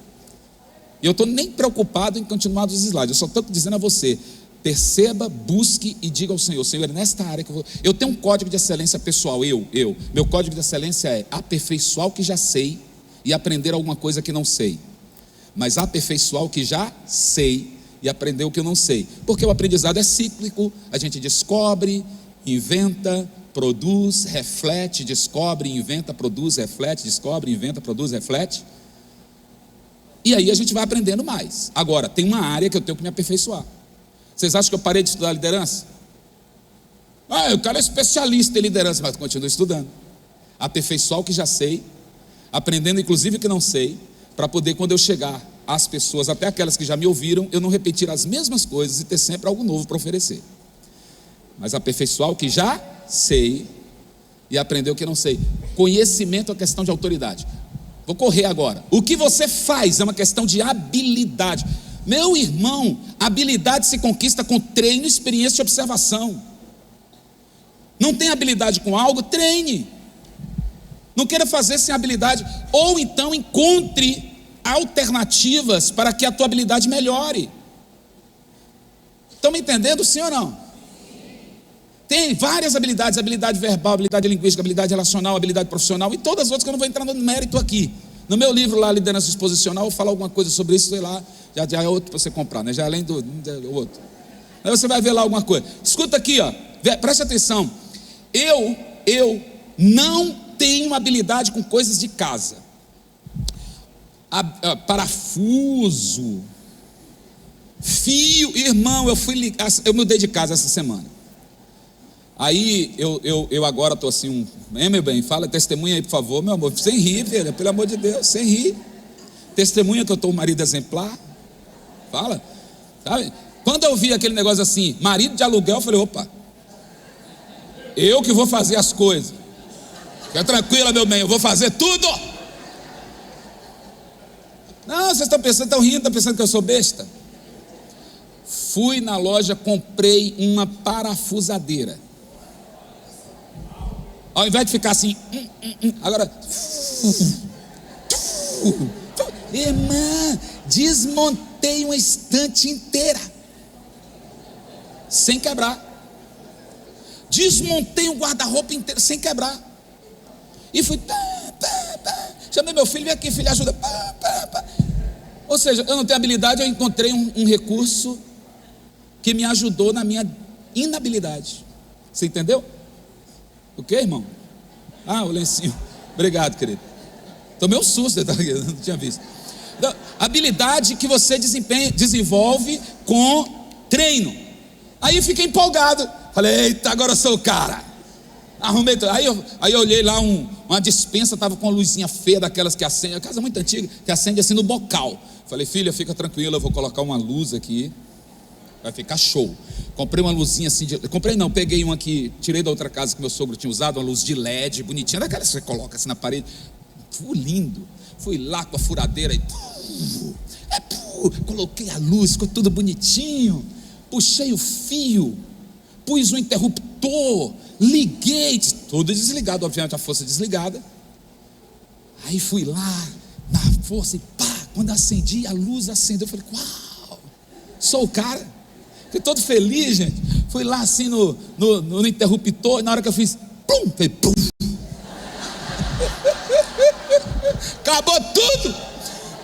E eu estou nem preocupado em continuar dos slides. Eu só estou dizendo a você, perceba, busque e diga ao Senhor, Senhor, é nesta área que eu tenho um código de excelência pessoal, meu código de excelência é aperfeiçoar o que já sei e aprender alguma coisa que não sei, mas aperfeiçoar o que já sei e aprender o que eu não sei, porque o aprendizado é cíclico, a gente descobre, inventa, produz, reflete, descobre, inventa, produz, reflete, descobre, inventa, produz, reflete, e aí a gente vai aprendendo mais. Agora, tem uma área que eu tenho que me aperfeiçoar. Vocês acham que eu parei de estudar liderança? O cara é especialista em liderança, mas continuo estudando. Aperfeiçoar o que já sei, aprendendo inclusive o que não sei, para poder, quando eu chegar às pessoas, até aquelas que já me ouviram, eu não repetir as mesmas coisas e ter sempre algo novo para oferecer. Mas aperfeiçoar o que já sei e aprender o que não sei. Conhecimento é questão de autoridade. Vou correr agora. O que você faz é uma questão de habilidade. Meu irmão, habilidade se conquista com treino, experiência e observação. Não tem habilidade com algo, treine. Não queira fazer sem habilidade. Ou então encontre alternativas para que a tua habilidade melhore. Estão me entendendo, sim ou não? Tem várias habilidades, habilidade verbal, habilidade linguística, habilidade relacional, habilidade profissional e todas as outras que eu não vou entrar no mérito aqui. No meu livro lá, Liderança Exposicional, eu falo alguma coisa sobre isso, sei lá, já é outro para você comprar, né? Já é além do outro. Aí você vai ver lá alguma coisa. Escuta aqui, ó, preste atenção. Eu não tenho habilidade com coisas de casa. Parafuso, fio, irmão, eu mudei de casa essa semana. Aí eu agora estou assim, meu bem, fala, testemunha aí por favor, meu amor, sem rir, velho, pelo amor de Deus, sem rir. Testemunha que eu estou um marido exemplar. Fala, sabe? Quando eu vi aquele negócio assim, marido de aluguel, eu falei, opa, eu que vou fazer as coisas. Fica tranquila, meu bem, eu vou fazer tudo. Não, vocês estão pensando, estão rindo, estão pensando que eu sou besta. Fui na loja, comprei uma parafusadeira. Ao invés de ficar assim, agora, irmã, desmontei uma estante inteira, sem quebrar. Desmontei um guarda-roupa inteiro, sem quebrar. E fui, chamei meu filho, vem aqui, filho, ajuda. Ou seja, eu não tenho habilidade, eu encontrei um recurso que me ajudou na minha inabilidade. Você entendeu? O que, irmão? O lencinho. Obrigado, querido. Tomei um susto, não tinha visto. Então, habilidade que você desenvolve com treino. Aí eu fiquei empolgado. Falei, eita, agora eu sou o cara. Arrumei. Aí eu olhei lá uma despensa, estava com uma luzinha feia daquelas que acende, a casa muito antiga, que acende assim no bocal. Falei, filha, fica tranquila, eu vou colocar uma luz aqui. Vai ficar show. Comprei uma luzinha assim, peguei uma que tirei da outra casa que meu sogro tinha usado, uma luz de LED, bonitinha, daquelas que você coloca assim na parede. Foi lindo. Fui lá com a furadeira e coloquei a luz, ficou tudo bonitinho. Puxei o fio, pus o interruptor, liguei, tudo desligado, obviamente a força desligada. Aí fui lá, na força e Quando acendi, a luz acendeu, eu falei, uau, sou o cara. Fiquei todo feliz, gente. Fui lá assim no interruptor, e na hora que eu fiz, pum, falei, pum. Acabou tudo.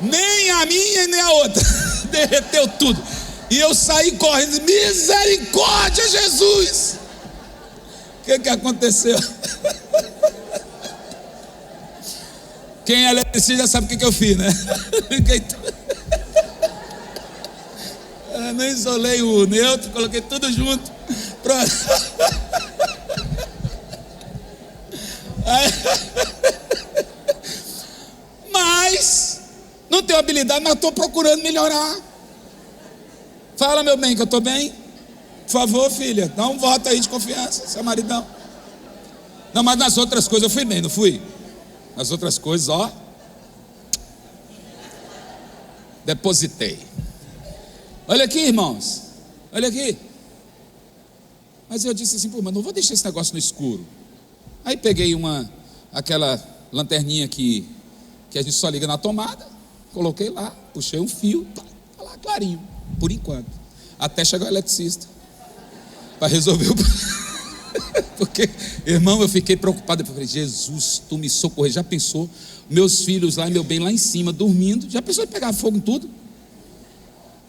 Nem a minha e nem a outra. Derreteu tudo. E eu saí correndo, misericórdia, Jesus. O que aconteceu? Quem é eletricista já sabe o que eu fiz, né? Eu não isolei o neutro, coloquei tudo junto. Pronto. Mas não tenho habilidade, mas estou procurando melhorar. Fala, meu bem, que eu estou bem. Por favor, filha, dá um voto aí de confiança, seu maridão. Não, mas nas outras coisas eu fui bem, não fui? Nas outras coisas, ó, depositei. Olha aqui, irmãos, olha aqui. Mas eu disse assim, pô, mas não vou deixar esse negócio no escuro. Aí peguei aquela lanterninha que a gente só liga na tomada, coloquei lá, puxei um fio, tá lá clarinho, por enquanto, até chegar o eletricista para resolver o porque, irmão, eu fiquei preocupado. Eu falei, Jesus, tu me socorre. Já pensou, meus filhos lá, meu bem lá em cima, dormindo, já pensou em pegar fogo em tudo?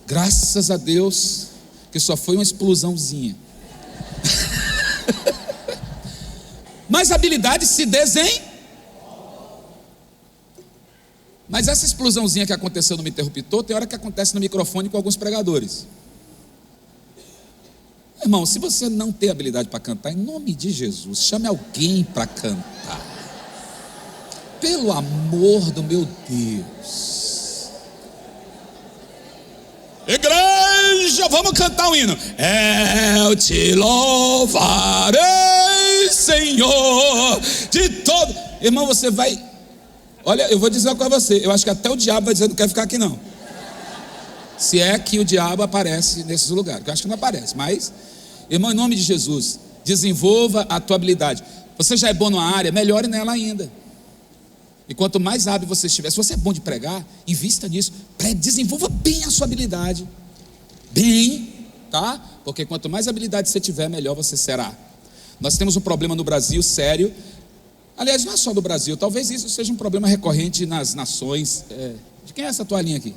Graças a Deus que só foi uma explosãozinha. Mas a habilidade se desenha. Mas essa explosãozinha que aconteceu no interruptor, tem hora que acontece no microfone com alguns pregadores. Irmão, se você não tem habilidade para cantar, em nome de Jesus, chame alguém para cantar. Pelo amor do meu Deus. Igreja, vamos cantar um hino. Eu te louvarei, Senhor, de todo. Irmão, você vai. Olha, eu vou dizer uma coisa a você. Eu acho que até o diabo vai dizer que não quer ficar aqui não. Se é que o diabo aparece nesses lugares, que eu acho que não aparece, mas, irmão, em nome de Jesus, desenvolva a tua habilidade. Você já é bom numa área, melhore nela ainda. E quanto mais hábil você estiver, se você é bom de pregar, invista nisso, desenvolva bem a sua habilidade. Bem, tá? Porque quanto mais habilidade você tiver, melhor você será. Nós temos um problema no Brasil sério. Aliás, não é só do Brasil, talvez isso seja um problema recorrente nas nações. De quem é essa toalhinha aqui?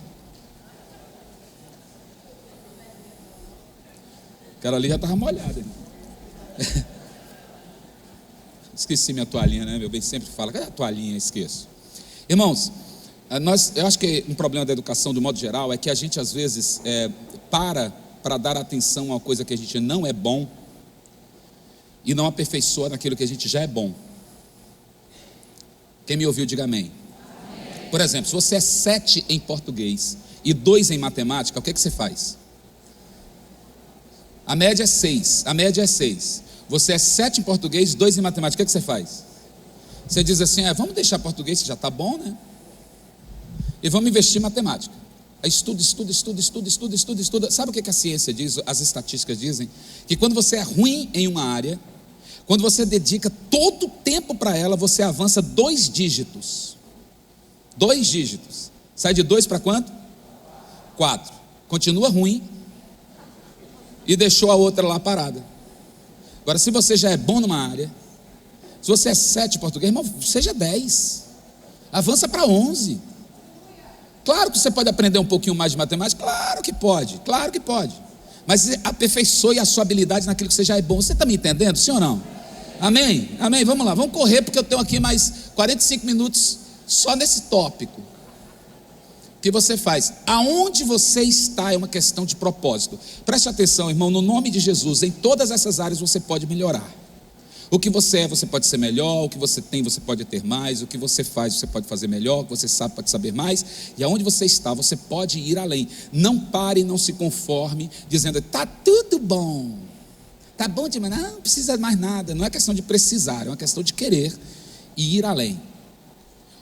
Aquela ali já estava molhada. Esqueci minha toalhinha, né? Meu bem sempre fala, cadê a toalhinha? Esqueço. Irmãos, eu acho que um problema da educação, do modo geral, é que a gente às vezes para dar atenção a uma coisa que a gente não é bom e não aperfeiçoa naquilo que a gente já é bom. Quem me ouviu, diga amém. Por exemplo, se você é 7 em português e 2 em matemática, o que você faz? A média é 6. Você é 7 em português, 2 em matemática, o que você faz? Você diz assim, vamos deixar português, que já está bom, né? E vamos investir em matemática. Aí estuda. Sabe o que a ciência diz, as estatísticas dizem? Que quando você é ruim em uma área, quando você dedica todo o tempo para ela, você avança 2 dígitos. 2 dígitos. Sai de 2 para quanto? 4. Continua ruim e deixou a outra lá parada. Agora, se você já é bom numa área, se você é 7 em português, irmão, seja 10. Avança para 11. Claro que você pode aprender um pouquinho mais de matemática, claro que pode. Mas aperfeiçoe a sua habilidade naquilo que você já é bom. Você está me entendendo, sim ou não? Amém? Vamos lá, vamos correr, porque eu tenho aqui mais 45 minutos só nesse tópico. O que você faz? Aonde você está é uma questão de propósito. Preste atenção, irmão, no nome de Jesus, em todas essas áreas você pode melhorar. O que você é, você pode ser melhor. O que você tem, você pode ter mais. O que você faz, você pode fazer melhor. O que você sabe, pode saber mais. E aonde você está, você pode ir além. Não pare, não se conforme dizendo, está tudo bom, está bom demais, não precisa mais nada. Não é questão de precisar, é uma questão de querer e ir além.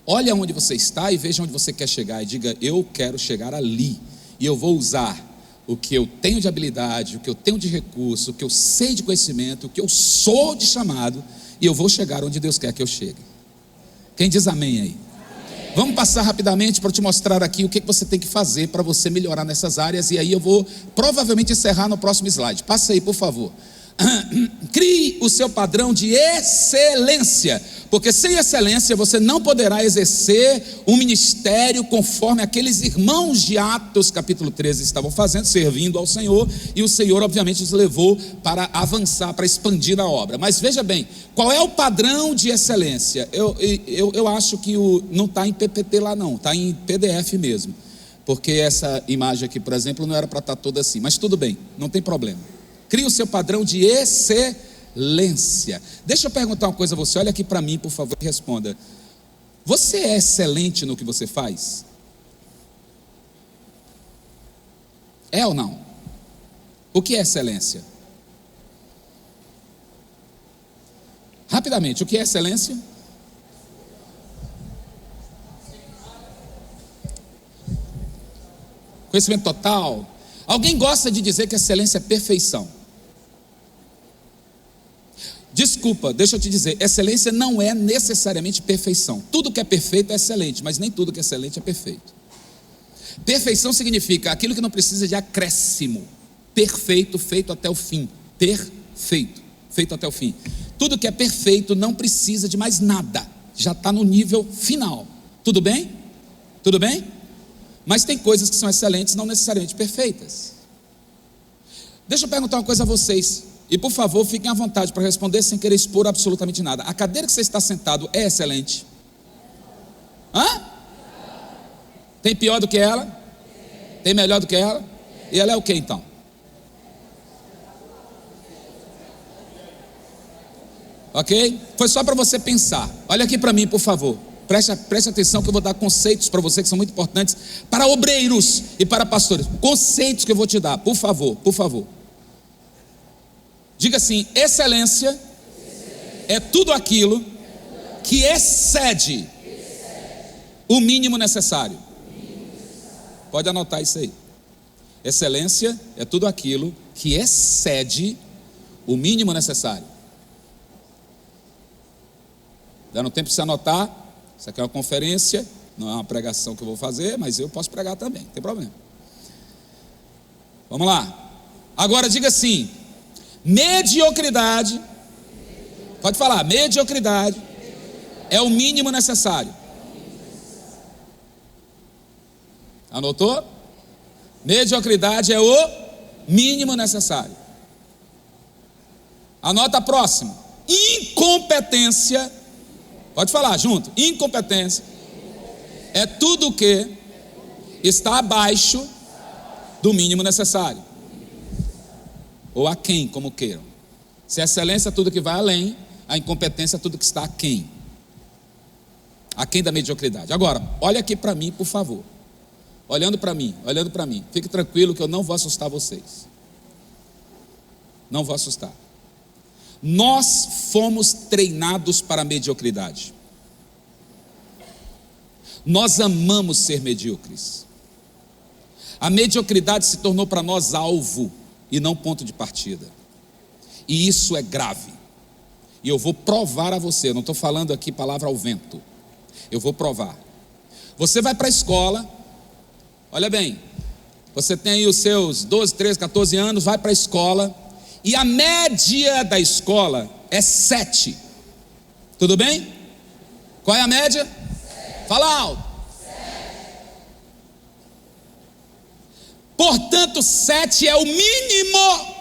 Olha onde você está e veja onde você quer chegar e diga, eu quero chegar ali, e eu vou usar o que eu tenho de habilidade, o que eu tenho de recurso, o que eu sei de conhecimento, o que eu sou de chamado, e eu vou chegar onde Deus quer que eu chegue. Quem diz amém aí? Amém. Vamos passar rapidamente para te mostrar aqui o que você tem que fazer para você melhorar nessas áreas. E aí eu vou provavelmente encerrar no próximo slide. Passa aí, por favor. Crie o seu padrão de excelência, porque sem excelência você não poderá exercer um ministério conforme aqueles irmãos de Atos capítulo 13 estavam fazendo, servindo ao Senhor, e o Senhor obviamente os levou para avançar, para expandir a obra. Mas veja bem, qual é o padrão de excelência? Eu acho que não está em PPT lá não, está em PDF mesmo, porque essa imagem aqui, por exemplo, não era para estar toda assim, mas tudo bem, não tem problema. Crie o seu padrão de excelência. Deixa eu perguntar uma coisa a você, olha aqui para mim, por favor, e responda. Você é excelente no que você faz? É ou não? O que é excelência? Rapidamente, o que é excelência? Conhecimento total. Alguém gosta de dizer que excelência é perfeição? Desculpa, deixa eu te dizer, excelência não é necessariamente perfeição. Tudo que é perfeito é excelente, mas nem tudo que é excelente é perfeito. Perfeição significa aquilo que não precisa de acréscimo. Perfeito, feito até o fim. Perfeito, feito até o fim. Tudo que é perfeito não precisa de mais nada. Já está no nível final. Tudo bem? Tudo bem? Mas tem coisas que são excelentes, não necessariamente perfeitas. Deixa eu perguntar uma coisa a vocês. E por favor, fiquem à vontade para responder sem querer expor absolutamente nada. A cadeira que você está sentado é excelente? Hã? Tem pior do que ela? Tem melhor do que ela? E ela é o que então? Ok? Foi só para você pensar. Olha aqui para mim, por favor. Preste atenção que eu vou dar conceitos para você que são muito importantes para obreiros e para pastores. Conceitos que eu vou te dar, por favor, por favor. Diga assim: excelência é tudo aquilo que excede o mínimo necessário. Pode anotar isso aí. Excelência é tudo aquilo que excede o mínimo necessário. Dando tempo para você anotar. Isso aqui é uma conferência, não é uma pregação que eu vou fazer, mas eu posso pregar também, não tem problema. Vamos lá. Agora diga assim: mediocridade, pode falar, mediocridade é o mínimo necessário. Anotou? Mediocridade é o mínimo necessário. Anota a próxima. Incompetência, pode falar junto. Incompetência é tudo o que está abaixo do mínimo necessário, ou aquém, como queiram. Se a excelência é tudo que vai além, a incompetência é tudo que está aquém da mediocridade. Agora, olha aqui para mim, por favor. Olhando para mim. Fique tranquilo que eu não vou assustar vocês. Não vou assustar. Nós fomos treinados para a mediocridade. Nós amamos ser medíocres. A mediocridade se tornou para nós alvo e não ponto de partida. E isso é grave. E eu vou provar a você. Eu não estou falando aqui palavra ao vento. Eu vou provar. Você vai para a escola. Olha bem. Você tem aí os seus 12, 13, 14 anos. Vai para a escola. E a média da escola é 7. Tudo bem? Qual é a média? 7. Fala alto. 7. Portanto, 7 é o mínimo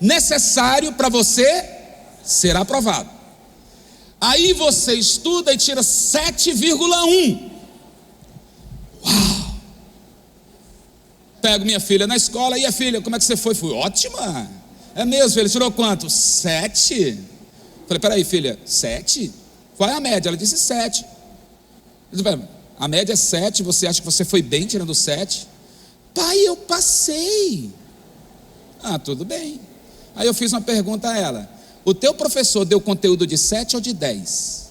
necessário para você ser aprovado. Aí você estuda e tira 7,1. Uau! Pego minha filha na escola. E a filha, como é que você foi? Fui ótima. É mesmo, filha, tirou quanto? 7. Falei, peraí, filha, 7? Qual é a média? Ela disse 7. Eu disse, a média é 7, você acha que você foi bem tirando 7? Pai, eu passei. Ah, tudo bem. Aí eu fiz uma pergunta a ela: o teu professor deu conteúdo de 7 ou de 10?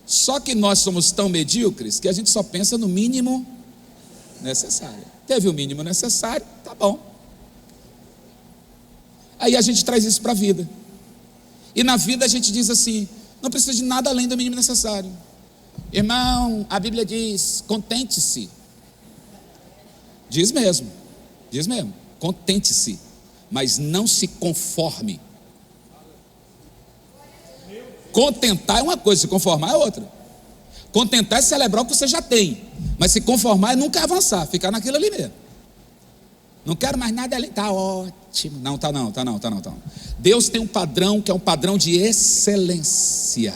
Só que nós somos tão medíocres que a gente só pensa no mínimo necessário. Teve o mínimo necessário, tá bom. Aí a gente traz isso para a vida. E na vida a gente diz assim: não precisa de nada além do mínimo necessário. Irmão, a Bíblia diz: contente-se. Diz mesmo, contente-se, mas não se conforme. Contentar é uma coisa, se conformar é outra. Contentar é celebrar o que você já tem, mas se conformar é nunca avançar, ficar naquilo ali mesmo. Não quero mais nada ali, está ótimo. Não, tá não. Deus tem um padrão que é um padrão de excelência.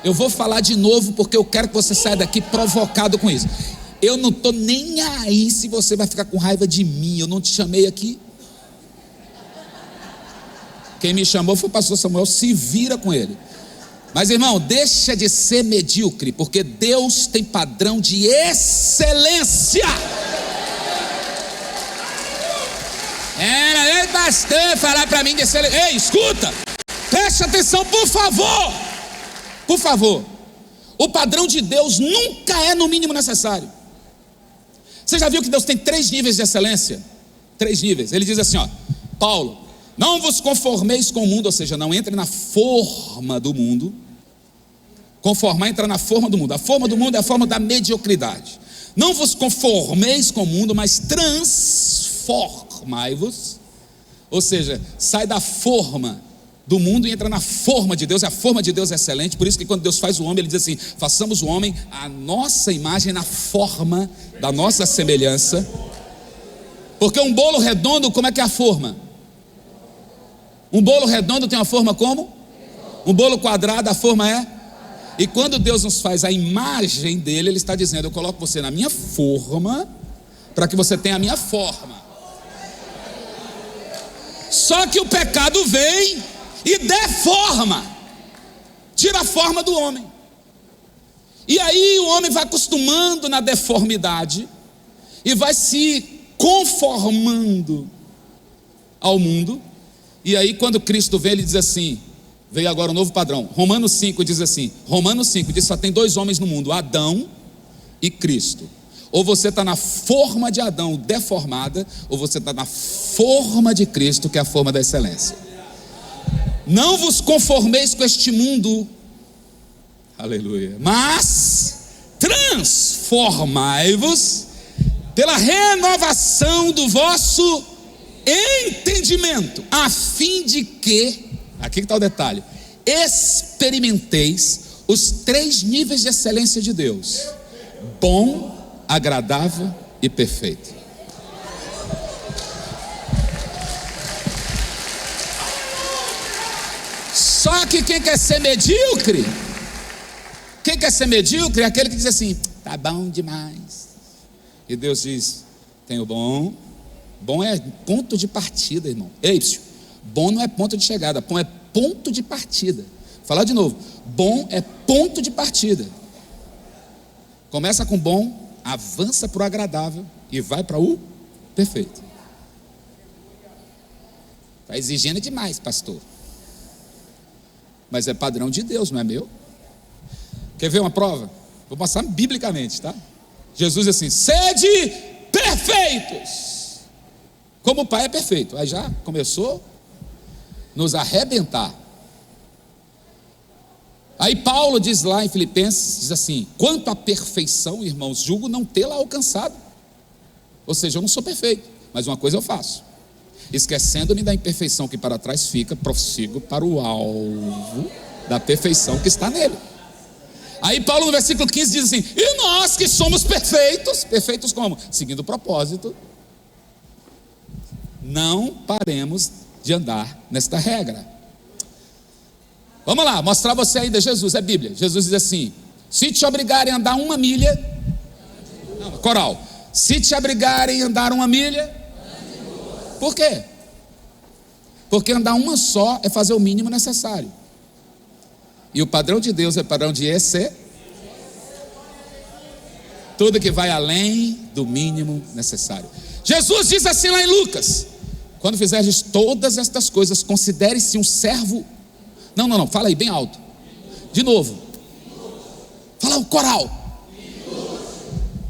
Eu vou falar de novo porque eu quero que você saia daqui provocado com isso. Eu não estou nem aí se você vai ficar com raiva de mim. Eu não te chamei aqui. Quem me chamou foi o pastor Samuel. Se vira com ele. Mas, irmão, deixa de ser medíocre, porque Deus tem padrão de excelência. Ei, pastor, falar para mim de excelência. Ei, escuta, preste atenção, por favor. Por favor. O padrão de Deus nunca é no mínimo necessário. Você já viu que Deus tem 3 níveis de excelência? 3 níveis. Ele diz assim, ó: Paulo, não vos conformeis com o mundo, ou seja, não entre na forma do mundo. Conformar entra na forma do mundo. A forma do mundo é a forma da mediocridade. Não vos conformeis com o mundo, mas transformai-vos. Ou seja, sai da forma do mundo e entra na forma de Deus. A forma de Deus é excelente. Por isso que quando Deus faz o homem, Ele diz assim: façamos o homem à nossa imagem, na forma da nossa semelhança. Porque um bolo redondo, como é que é a forma? Um bolo redondo tem uma forma como? Um bolo quadrado, a forma é? E quando Deus nos faz a imagem dele, Ele está dizendo: eu coloco você na minha forma, para que você tenha a minha forma. Só que o pecado vem e deforma, tira a forma do homem. E aí o homem vai acostumando na deformidade e vai se conformando ao mundo. E aí quando Cristo vem, Ele diz assim: veio agora um novo padrão. Romanos 5 diz assim, só tem 2 homens no mundo, Adão e Cristo. Ou você está na forma de Adão deformada, ou você está na forma de Cristo, que é a forma da excelência. Não vos conformeis com este mundo, aleluia, mas transformai-vos pela renovação do vosso entendimento, a fim de que, aqui que está o detalhe, experimenteis os 3 níveis de excelência de Deus: bom, agradável e perfeito. Só que quem quer ser medíocre é aquele que diz assim: tá bom demais. E Deus diz: tem o bom. Bom é ponto de partida, irmão. Ei, bom não é ponto de chegada, bom é ponto de partida. Vou falar de novo: bom é ponto de partida. Começa com bom, avança para o agradável e vai para o perfeito. Está exigindo demais, pastor. Mas é padrão de Deus, não é meu. Quer ver uma prova? Vou passar biblicamente, tá? Jesus diz assim: sede perfeitos, como o Pai é perfeito. Aí já começou a nos arrebentar. Aí Paulo diz lá em Filipenses, diz assim: quanto à perfeição, irmãos, julgo não tê-la alcançado. Ou seja, eu não sou perfeito, mas uma coisa eu faço: esquecendo-me da imperfeição que para trás fica, prossigo para o alvo da perfeição que está nele. Aí Paulo no versículo 15 diz assim: e nós que somos perfeitos, perfeitos como? Seguindo o propósito, não paremos de andar nesta regra. Vamos lá, mostrar você ainda Jesus, é Bíblia. Jesus diz assim: se te obrigarem a andar 1 milha, não, coral, se te obrigarem a andar 1 milha, por quê? Porque andar uma só é fazer o mínimo necessário. E o padrão de Deus é padrão de excelência. Tudo que vai além do mínimo necessário. Jesus diz assim lá em Lucas: quando fizerdes todas estas coisas, considere-se um servo. Não, fala aí bem alto. De novo. Fala o coral.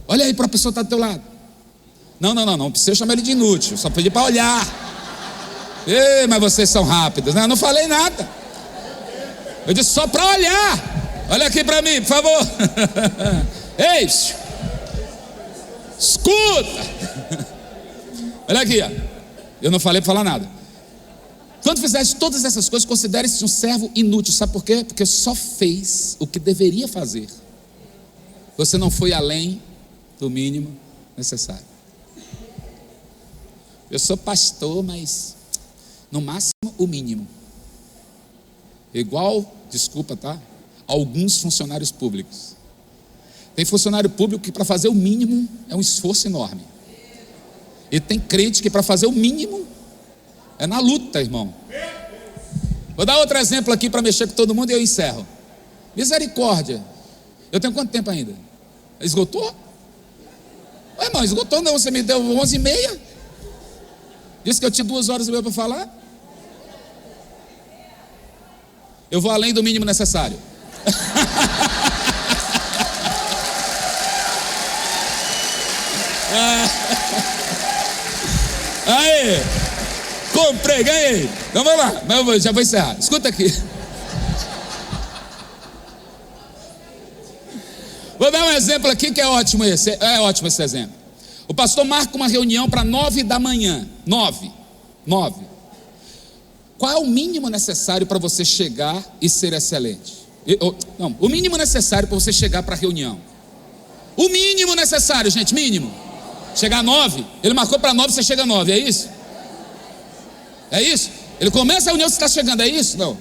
Olha aí para a pessoa que está do teu lado. Não precisa chamar ele de inútil, só pedir para olhar. Ei, mas vocês são rápidos, né? Eu não falei nada. Eu disse só para olhar. Olha aqui para mim, por favor. Ei, escuta. Olha aqui, ó. Eu não falei para falar nada. Quando fizeres todas essas coisas, considere-se um servo inútil. Sabe por quê? Porque só fez o que deveria fazer. Você não foi além do mínimo necessário. Eu sou pastor, mas no máximo o mínimo. Igual, desculpa, tá? Alguns funcionários públicos. Tem funcionário público que para fazer o mínimo é um esforço enorme. E tem crente que para fazer o mínimo é na luta, irmão. Vou dar outro exemplo aqui para mexer com todo mundo e eu encerro. Misericórdia. Eu tenho quanto tempo ainda? Esgotou? Ué, irmão, esgotou não, você me deu 11h30. Disse que eu tinha 2h30 para falar. Eu vou além do mínimo necessário. Aí, comprei, ganhei. Então vamos lá, mas já vou encerrar. Escuta aqui. Vou dar um exemplo aqui que é ótimo esse. É ótimo esse exemplo. O pastor marca uma reunião para 9 da manhã. 9. Qual é o mínimo necessário para você chegar e ser excelente? Não, o mínimo necessário para você chegar para a reunião. O mínimo necessário, gente, mínimo. Chegar a 9. Ele marcou para 9, você chega a 9, é isso? É isso? Ele começa a reunião, você está chegando, é isso? Não.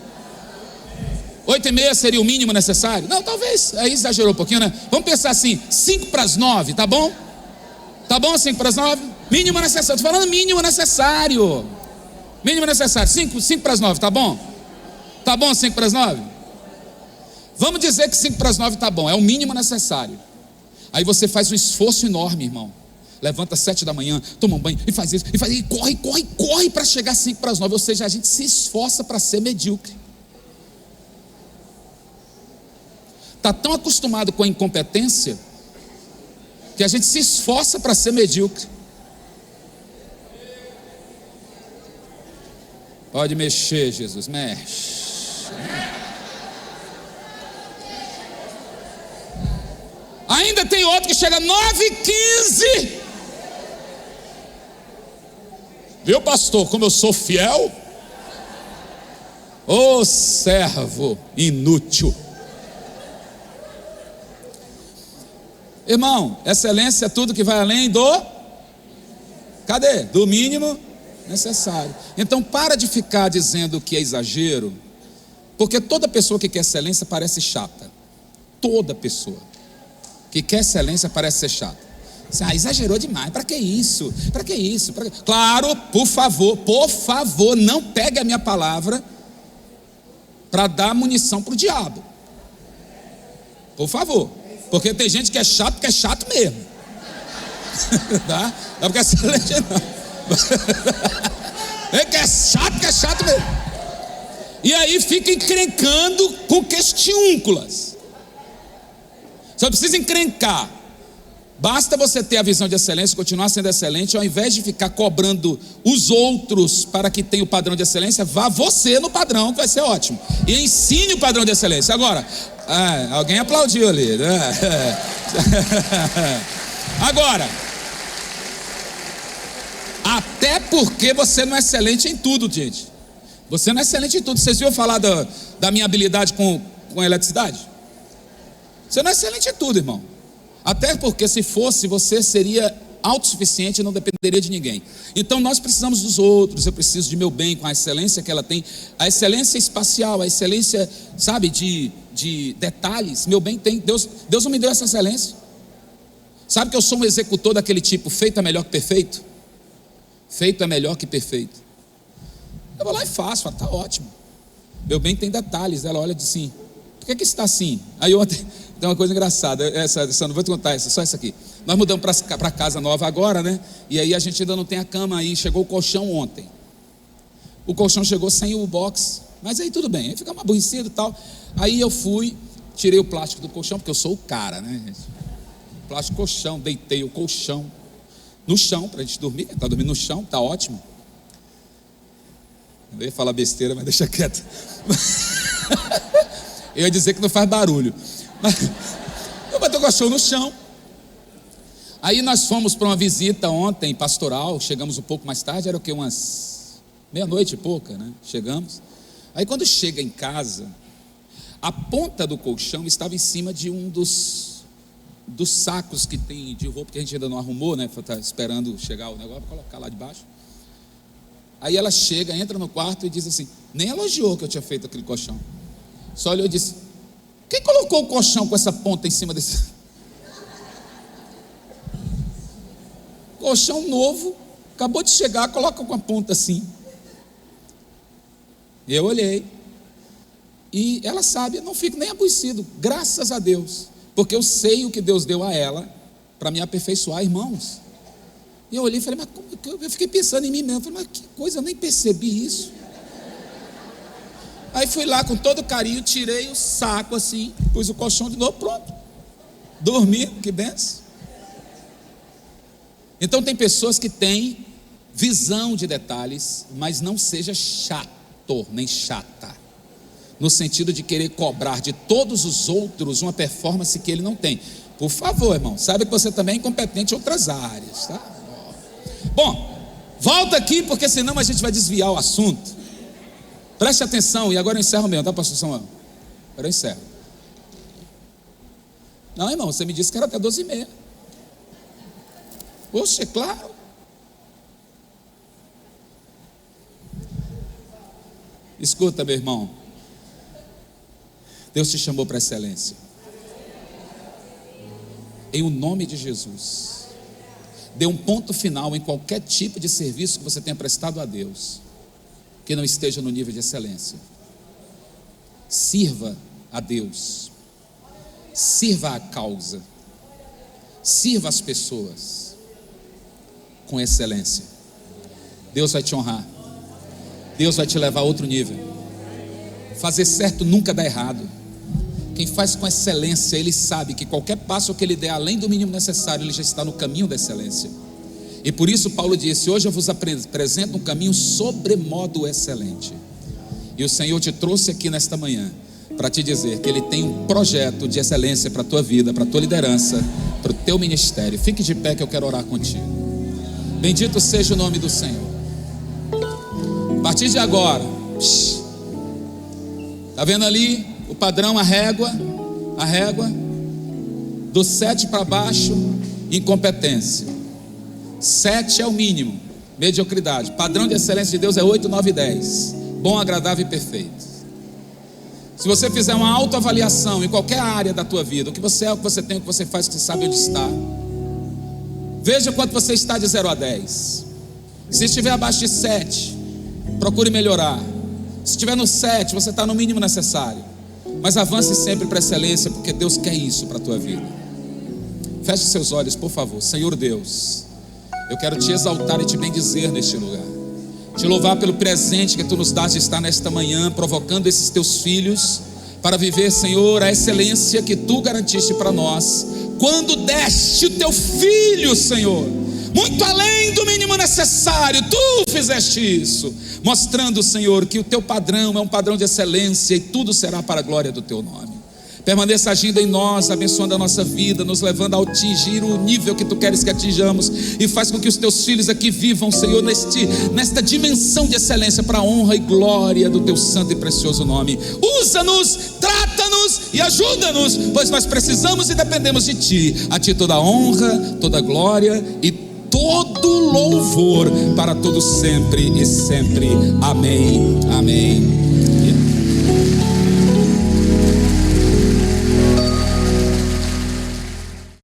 8h30 seria o mínimo necessário? Não, talvez, aí exagerou um pouquinho, né? Vamos pensar assim, 5 para as 9, tá bom? Tá bom 5 para as 9? Mínimo necessário, estou falando mínimo necessário. Mínimo necessário, 5 para as 9, tá bom? Tá bom 5 para as 9? Vamos dizer que 5 para as 9 tá bom, é o mínimo necessário. Aí você faz um esforço enorme, irmão. Levanta às 7 da manhã, toma um banho e faz isso, e corre para chegar 5 para as 9. Ou seja, a gente se esforça para ser medíocre. Está tão acostumado com a incompetência que a gente se esforça para ser medíocre. Pode mexer, Jesus, mexe. Ainda tem outro que chega 9h15. Viu, pastor, como eu sou fiel? Ô servo inútil. Irmão, excelência é tudo que vai além do... Cadê? Do mínimo necessário. Então para de ficar dizendo que é exagero, porque toda pessoa que quer excelência parece chata. Toda pessoa que quer excelência parece ser chata. Exagerou demais, para que isso? Para que isso? Claro, por favor, não pegue a minha palavra para dar munição para o diabo. Por favor. Porque tem gente que é chato porque é chato mesmo. Tá? Não é porque é excelente, não. É que é chato mesmo. E aí fica encrencando com questiúnculas. Só precisa encrencar. Basta você ter a visão de excelência, continuar sendo excelente, ao invés de ficar cobrando os outros para que tenha o padrão de excelência, vá você no padrão, que vai ser ótimo. E ensine o padrão de excelência. Agora, alguém aplaudiu ali, né? Agora, até porque você não é excelente em tudo, gente. Você não é excelente em tudo. Vocês viram falar da minha habilidade com eletricidade? Você não é excelente em tudo, irmão. Até porque se fosse, você seria autossuficiente e não dependeria de ninguém. Então nós precisamos dos outros. Eu preciso de meu bem com a excelência que ela tem. A excelência espacial, a excelência, sabe, de detalhes. Meu bem tem. Deus não me deu essa excelência. Sabe que eu sou um executor daquele tipo, feito é melhor que perfeito? Feito é melhor que perfeito. Eu vou lá e faço, falo, tá ótimo. Meu bem tem detalhes. Ela olha e diz assim, por que está assim? Aí ontem tem uma coisa engraçada, essa não vou te contar, só essa aqui. Nós mudamos para casa nova agora, né? E aí a gente ainda não tem a cama aí, chegou o colchão ontem. O colchão chegou sem o box, mas aí tudo bem, aí fica uma aborrecido e tal. Aí eu fui, tirei o plástico do colchão, porque eu sou o cara, né? Plástico colchão, deitei o colchão no chão para a gente dormir. Está dormindo no chão, tá ótimo. Eu ia falar besteira, mas deixa quieto. Eu ia dizer que não faz barulho. Mas eu botei o colchão no chão. Aí nós fomos para uma visita ontem, pastoral, chegamos um pouco mais tarde, era o que, umas meia-noite e pouca, né? Chegamos. Aí quando chega em casa, a ponta do colchão estava em cima de um dos sacos que tem de roupa que a gente ainda não arrumou, né? Está esperando chegar o negócio para colocar lá debaixo. Aí ela chega, entra no quarto e diz assim, nem elogiou que eu tinha feito aquele colchão. Só olhou e disse, quem colocou o colchão com essa ponta em cima desse... Colchão novo, acabou de chegar, coloca com a ponta assim. Eu olhei. E ela sabe, eu não fico nem aborrecido, graças a Deus. Porque eu sei o que Deus deu a ela para me aperfeiçoar, irmãos. E eu olhei e falei, mas como que eu fiquei pensando em mim mesmo. Eu falei, mas que coisa, eu nem percebi isso. Aí fui lá com todo carinho, tirei o saco assim, pus o colchão de novo, pronto. Dormi, que benção. Então tem pessoas que têm visão de detalhes, mas não seja chato, nem chata, no sentido de querer cobrar de todos os outros uma performance que ele não tem. Por favor, irmão, saiba que você também é incompetente em outras áreas, tá? Bom, volta aqui, porque senão a gente vai desviar o assunto. Preste atenção, e agora eu encerro mesmo, tá, pastor Samuel? Agora eu encerro. Não, irmão, você me disse que era até 12h30. Poxa, é claro. Escuta, meu irmão. Deus te chamou para excelência. Em o nome de Jesus. Dê um ponto final em qualquer tipo de serviço que você tenha prestado a Deus, que não esteja no nível de excelência. Sirva a Deus. Sirva a causa. Sirva as pessoas com excelência. Deus vai te honrar. Deus vai te levar a outro nível. Fazer certo nunca dá errado. Quem faz com excelência, ele sabe que qualquer passo que ele der além do mínimo necessário, ele já está no caminho da excelência. E por isso Paulo disse, hoje eu vos apresento um caminho sobremodo excelente. E o Senhor te trouxe aqui nesta manhã para te dizer que Ele tem um projeto de excelência para a tua vida, para a tua liderança, para o teu ministério. Fique de pé que eu quero orar contigo. Bendito seja o nome do Senhor. A partir de agora, está vendo ali o padrão, a régua, do 7 para baixo, incompetência. 7 é o mínimo, mediocridade. Padrão de excelência de Deus é 8, 9 e 10. Bom, agradável e perfeito. Se você fizer uma autoavaliação em qualquer área da tua vida, o que você é, o que você tem, o que você faz, o que você sabe onde está, veja quanto você está de 0 a 10. Se estiver abaixo de 7, procure melhorar. Se estiver no 7, você está no mínimo necessário. Mas avance sempre para a excelência, porque Deus quer isso para a tua vida. Feche seus olhos, por favor. Senhor Deus, eu quero te exaltar e te bendizer neste lugar. Te louvar pelo presente que tu nos dás de estar nesta manhã, provocando esses teus filhos para viver, Senhor, a excelência que tu garantiste para nós, quando deste o teu filho, Senhor, muito além do mínimo necessário. Tu fizeste isso, mostrando, Senhor, que o teu padrão é um padrão de excelência e tudo será para a glória do teu nome. Permaneça agindo em nós, abençoando a nossa vida, nos levando a atingir o nível que tu queres que atinjamos, e faz com que os teus filhos aqui vivam, Senhor, nesta dimensão de excelência, para a honra e glória do teu santo e precioso nome. Usa-nos, trata-nos e ajuda-nos, pois nós precisamos e dependemos de ti. A ti toda honra, toda glória e todo louvor para todos sempre e sempre. Amém, amém.